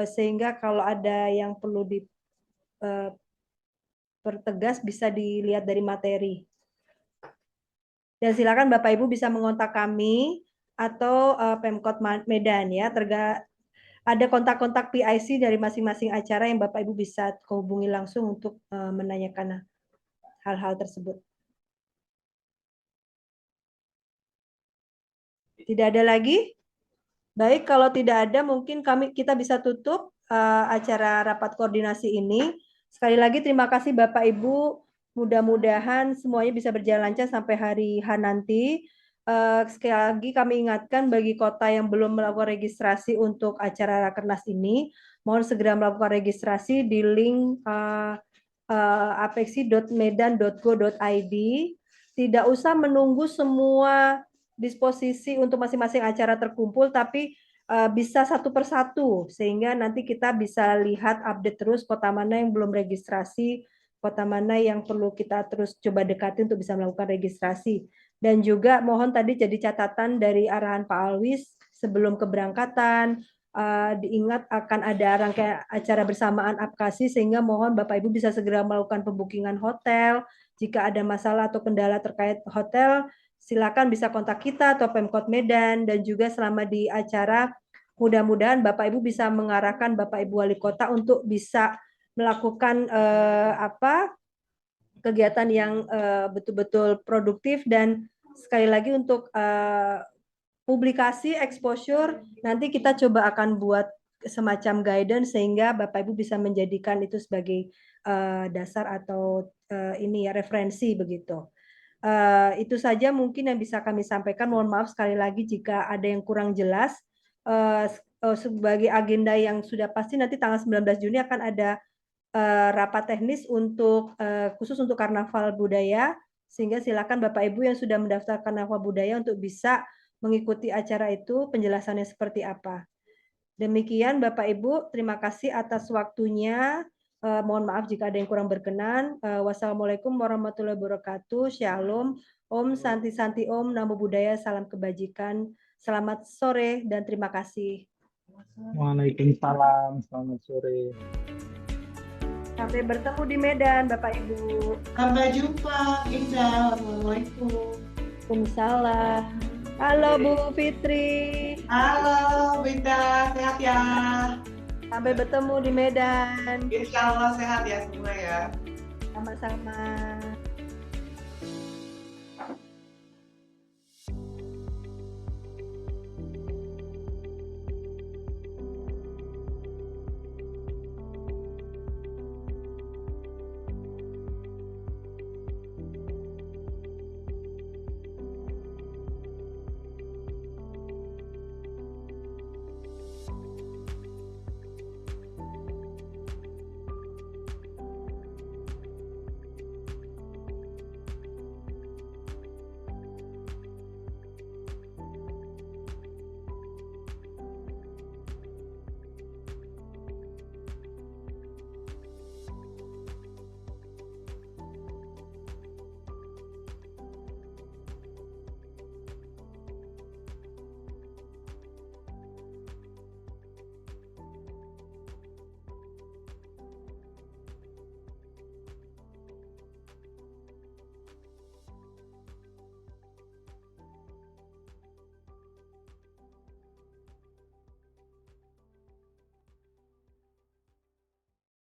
sehingga kalau ada yang perlu dipertegas bisa dilihat dari materi. Dan silakan Bapak Ibu bisa mengontak kami atau Pemkot Medan ya. Ada kontak-kontak PIC dari masing-masing acara yang Bapak Ibu bisa hubungi langsung untuk menanyakan hal-hal tersebut. Tidak ada lagi? Baik, kalau tidak ada mungkin kita bisa tutup acara rapat koordinasi ini. Sekali lagi terima kasih Bapak Ibu. Mudah-mudahan semuanya bisa berjalan lancar sampai hari H nanti. Sekali lagi kami ingatkan bagi kota yang belum melakukan registrasi untuk acara Rakernas ini, mohon segera melakukan registrasi di link apeksi.medan.go.id. Tidak usah menunggu semua disposisi untuk masing-masing acara terkumpul, tapi bisa satu persatu sehingga nanti kita bisa lihat update terus kota mana yang belum registrasi, kota mana yang perlu kita terus coba dekati untuk bisa melakukan registrasi. Dan juga mohon tadi jadi catatan dari arahan Pak Alwis sebelum keberangkatan, diingat akan ada rangkaian acara bersamaan Apkasi, sehingga mohon Bapak Ibu bisa segera melakukan pembookingan hotel. Jika ada masalah atau kendala terkait hotel, silakan bisa kontak kita atau Pemkot Medan. Dan juga selama di acara, mudah-mudahan Bapak Ibu bisa mengarahkan Bapak Ibu Wali Kota untuk bisa melakukan kegiatan yang betul-betul produktif. Dan sekali lagi untuk publikasi exposure nanti kita coba akan buat semacam guidance sehingga Bapak Ibu bisa menjadikan itu sebagai dasar atau ini ya referensi begitu. Itu saja mungkin yang bisa kami sampaikan. Mohon maaf sekali lagi jika ada yang kurang jelas. Sebagai agenda yang sudah pasti nanti tanggal 19 Juni akan ada rapat teknis untuk khusus untuk Karnaval Budaya, sehingga silakan Bapak Ibu yang sudah mendaftar Karnaval Budaya untuk bisa mengikuti acara itu, penjelasannya seperti apa. Demikian Bapak Ibu, terima kasih atas waktunya. Mohon maaf jika ada yang kurang berkenan. Wassalamualaikum warahmatullahi wabarakatuh. Shalom, Om Santi Santi Om, Namo Buddhaya, salam kebajikan. Selamat sore dan terima kasih. Waalaikumsalam, selamat sore. Sampai bertemu di Medan, Bapak Ibu. Sampai jumpa, Indah. Assalamualaikum. Waalaikumsalam. Halo Bu Fitri. Halo, Binda. Sehat ya? Sampai bertemu di Medan. Insya Allah sehat ya semua ya. Sama-sama.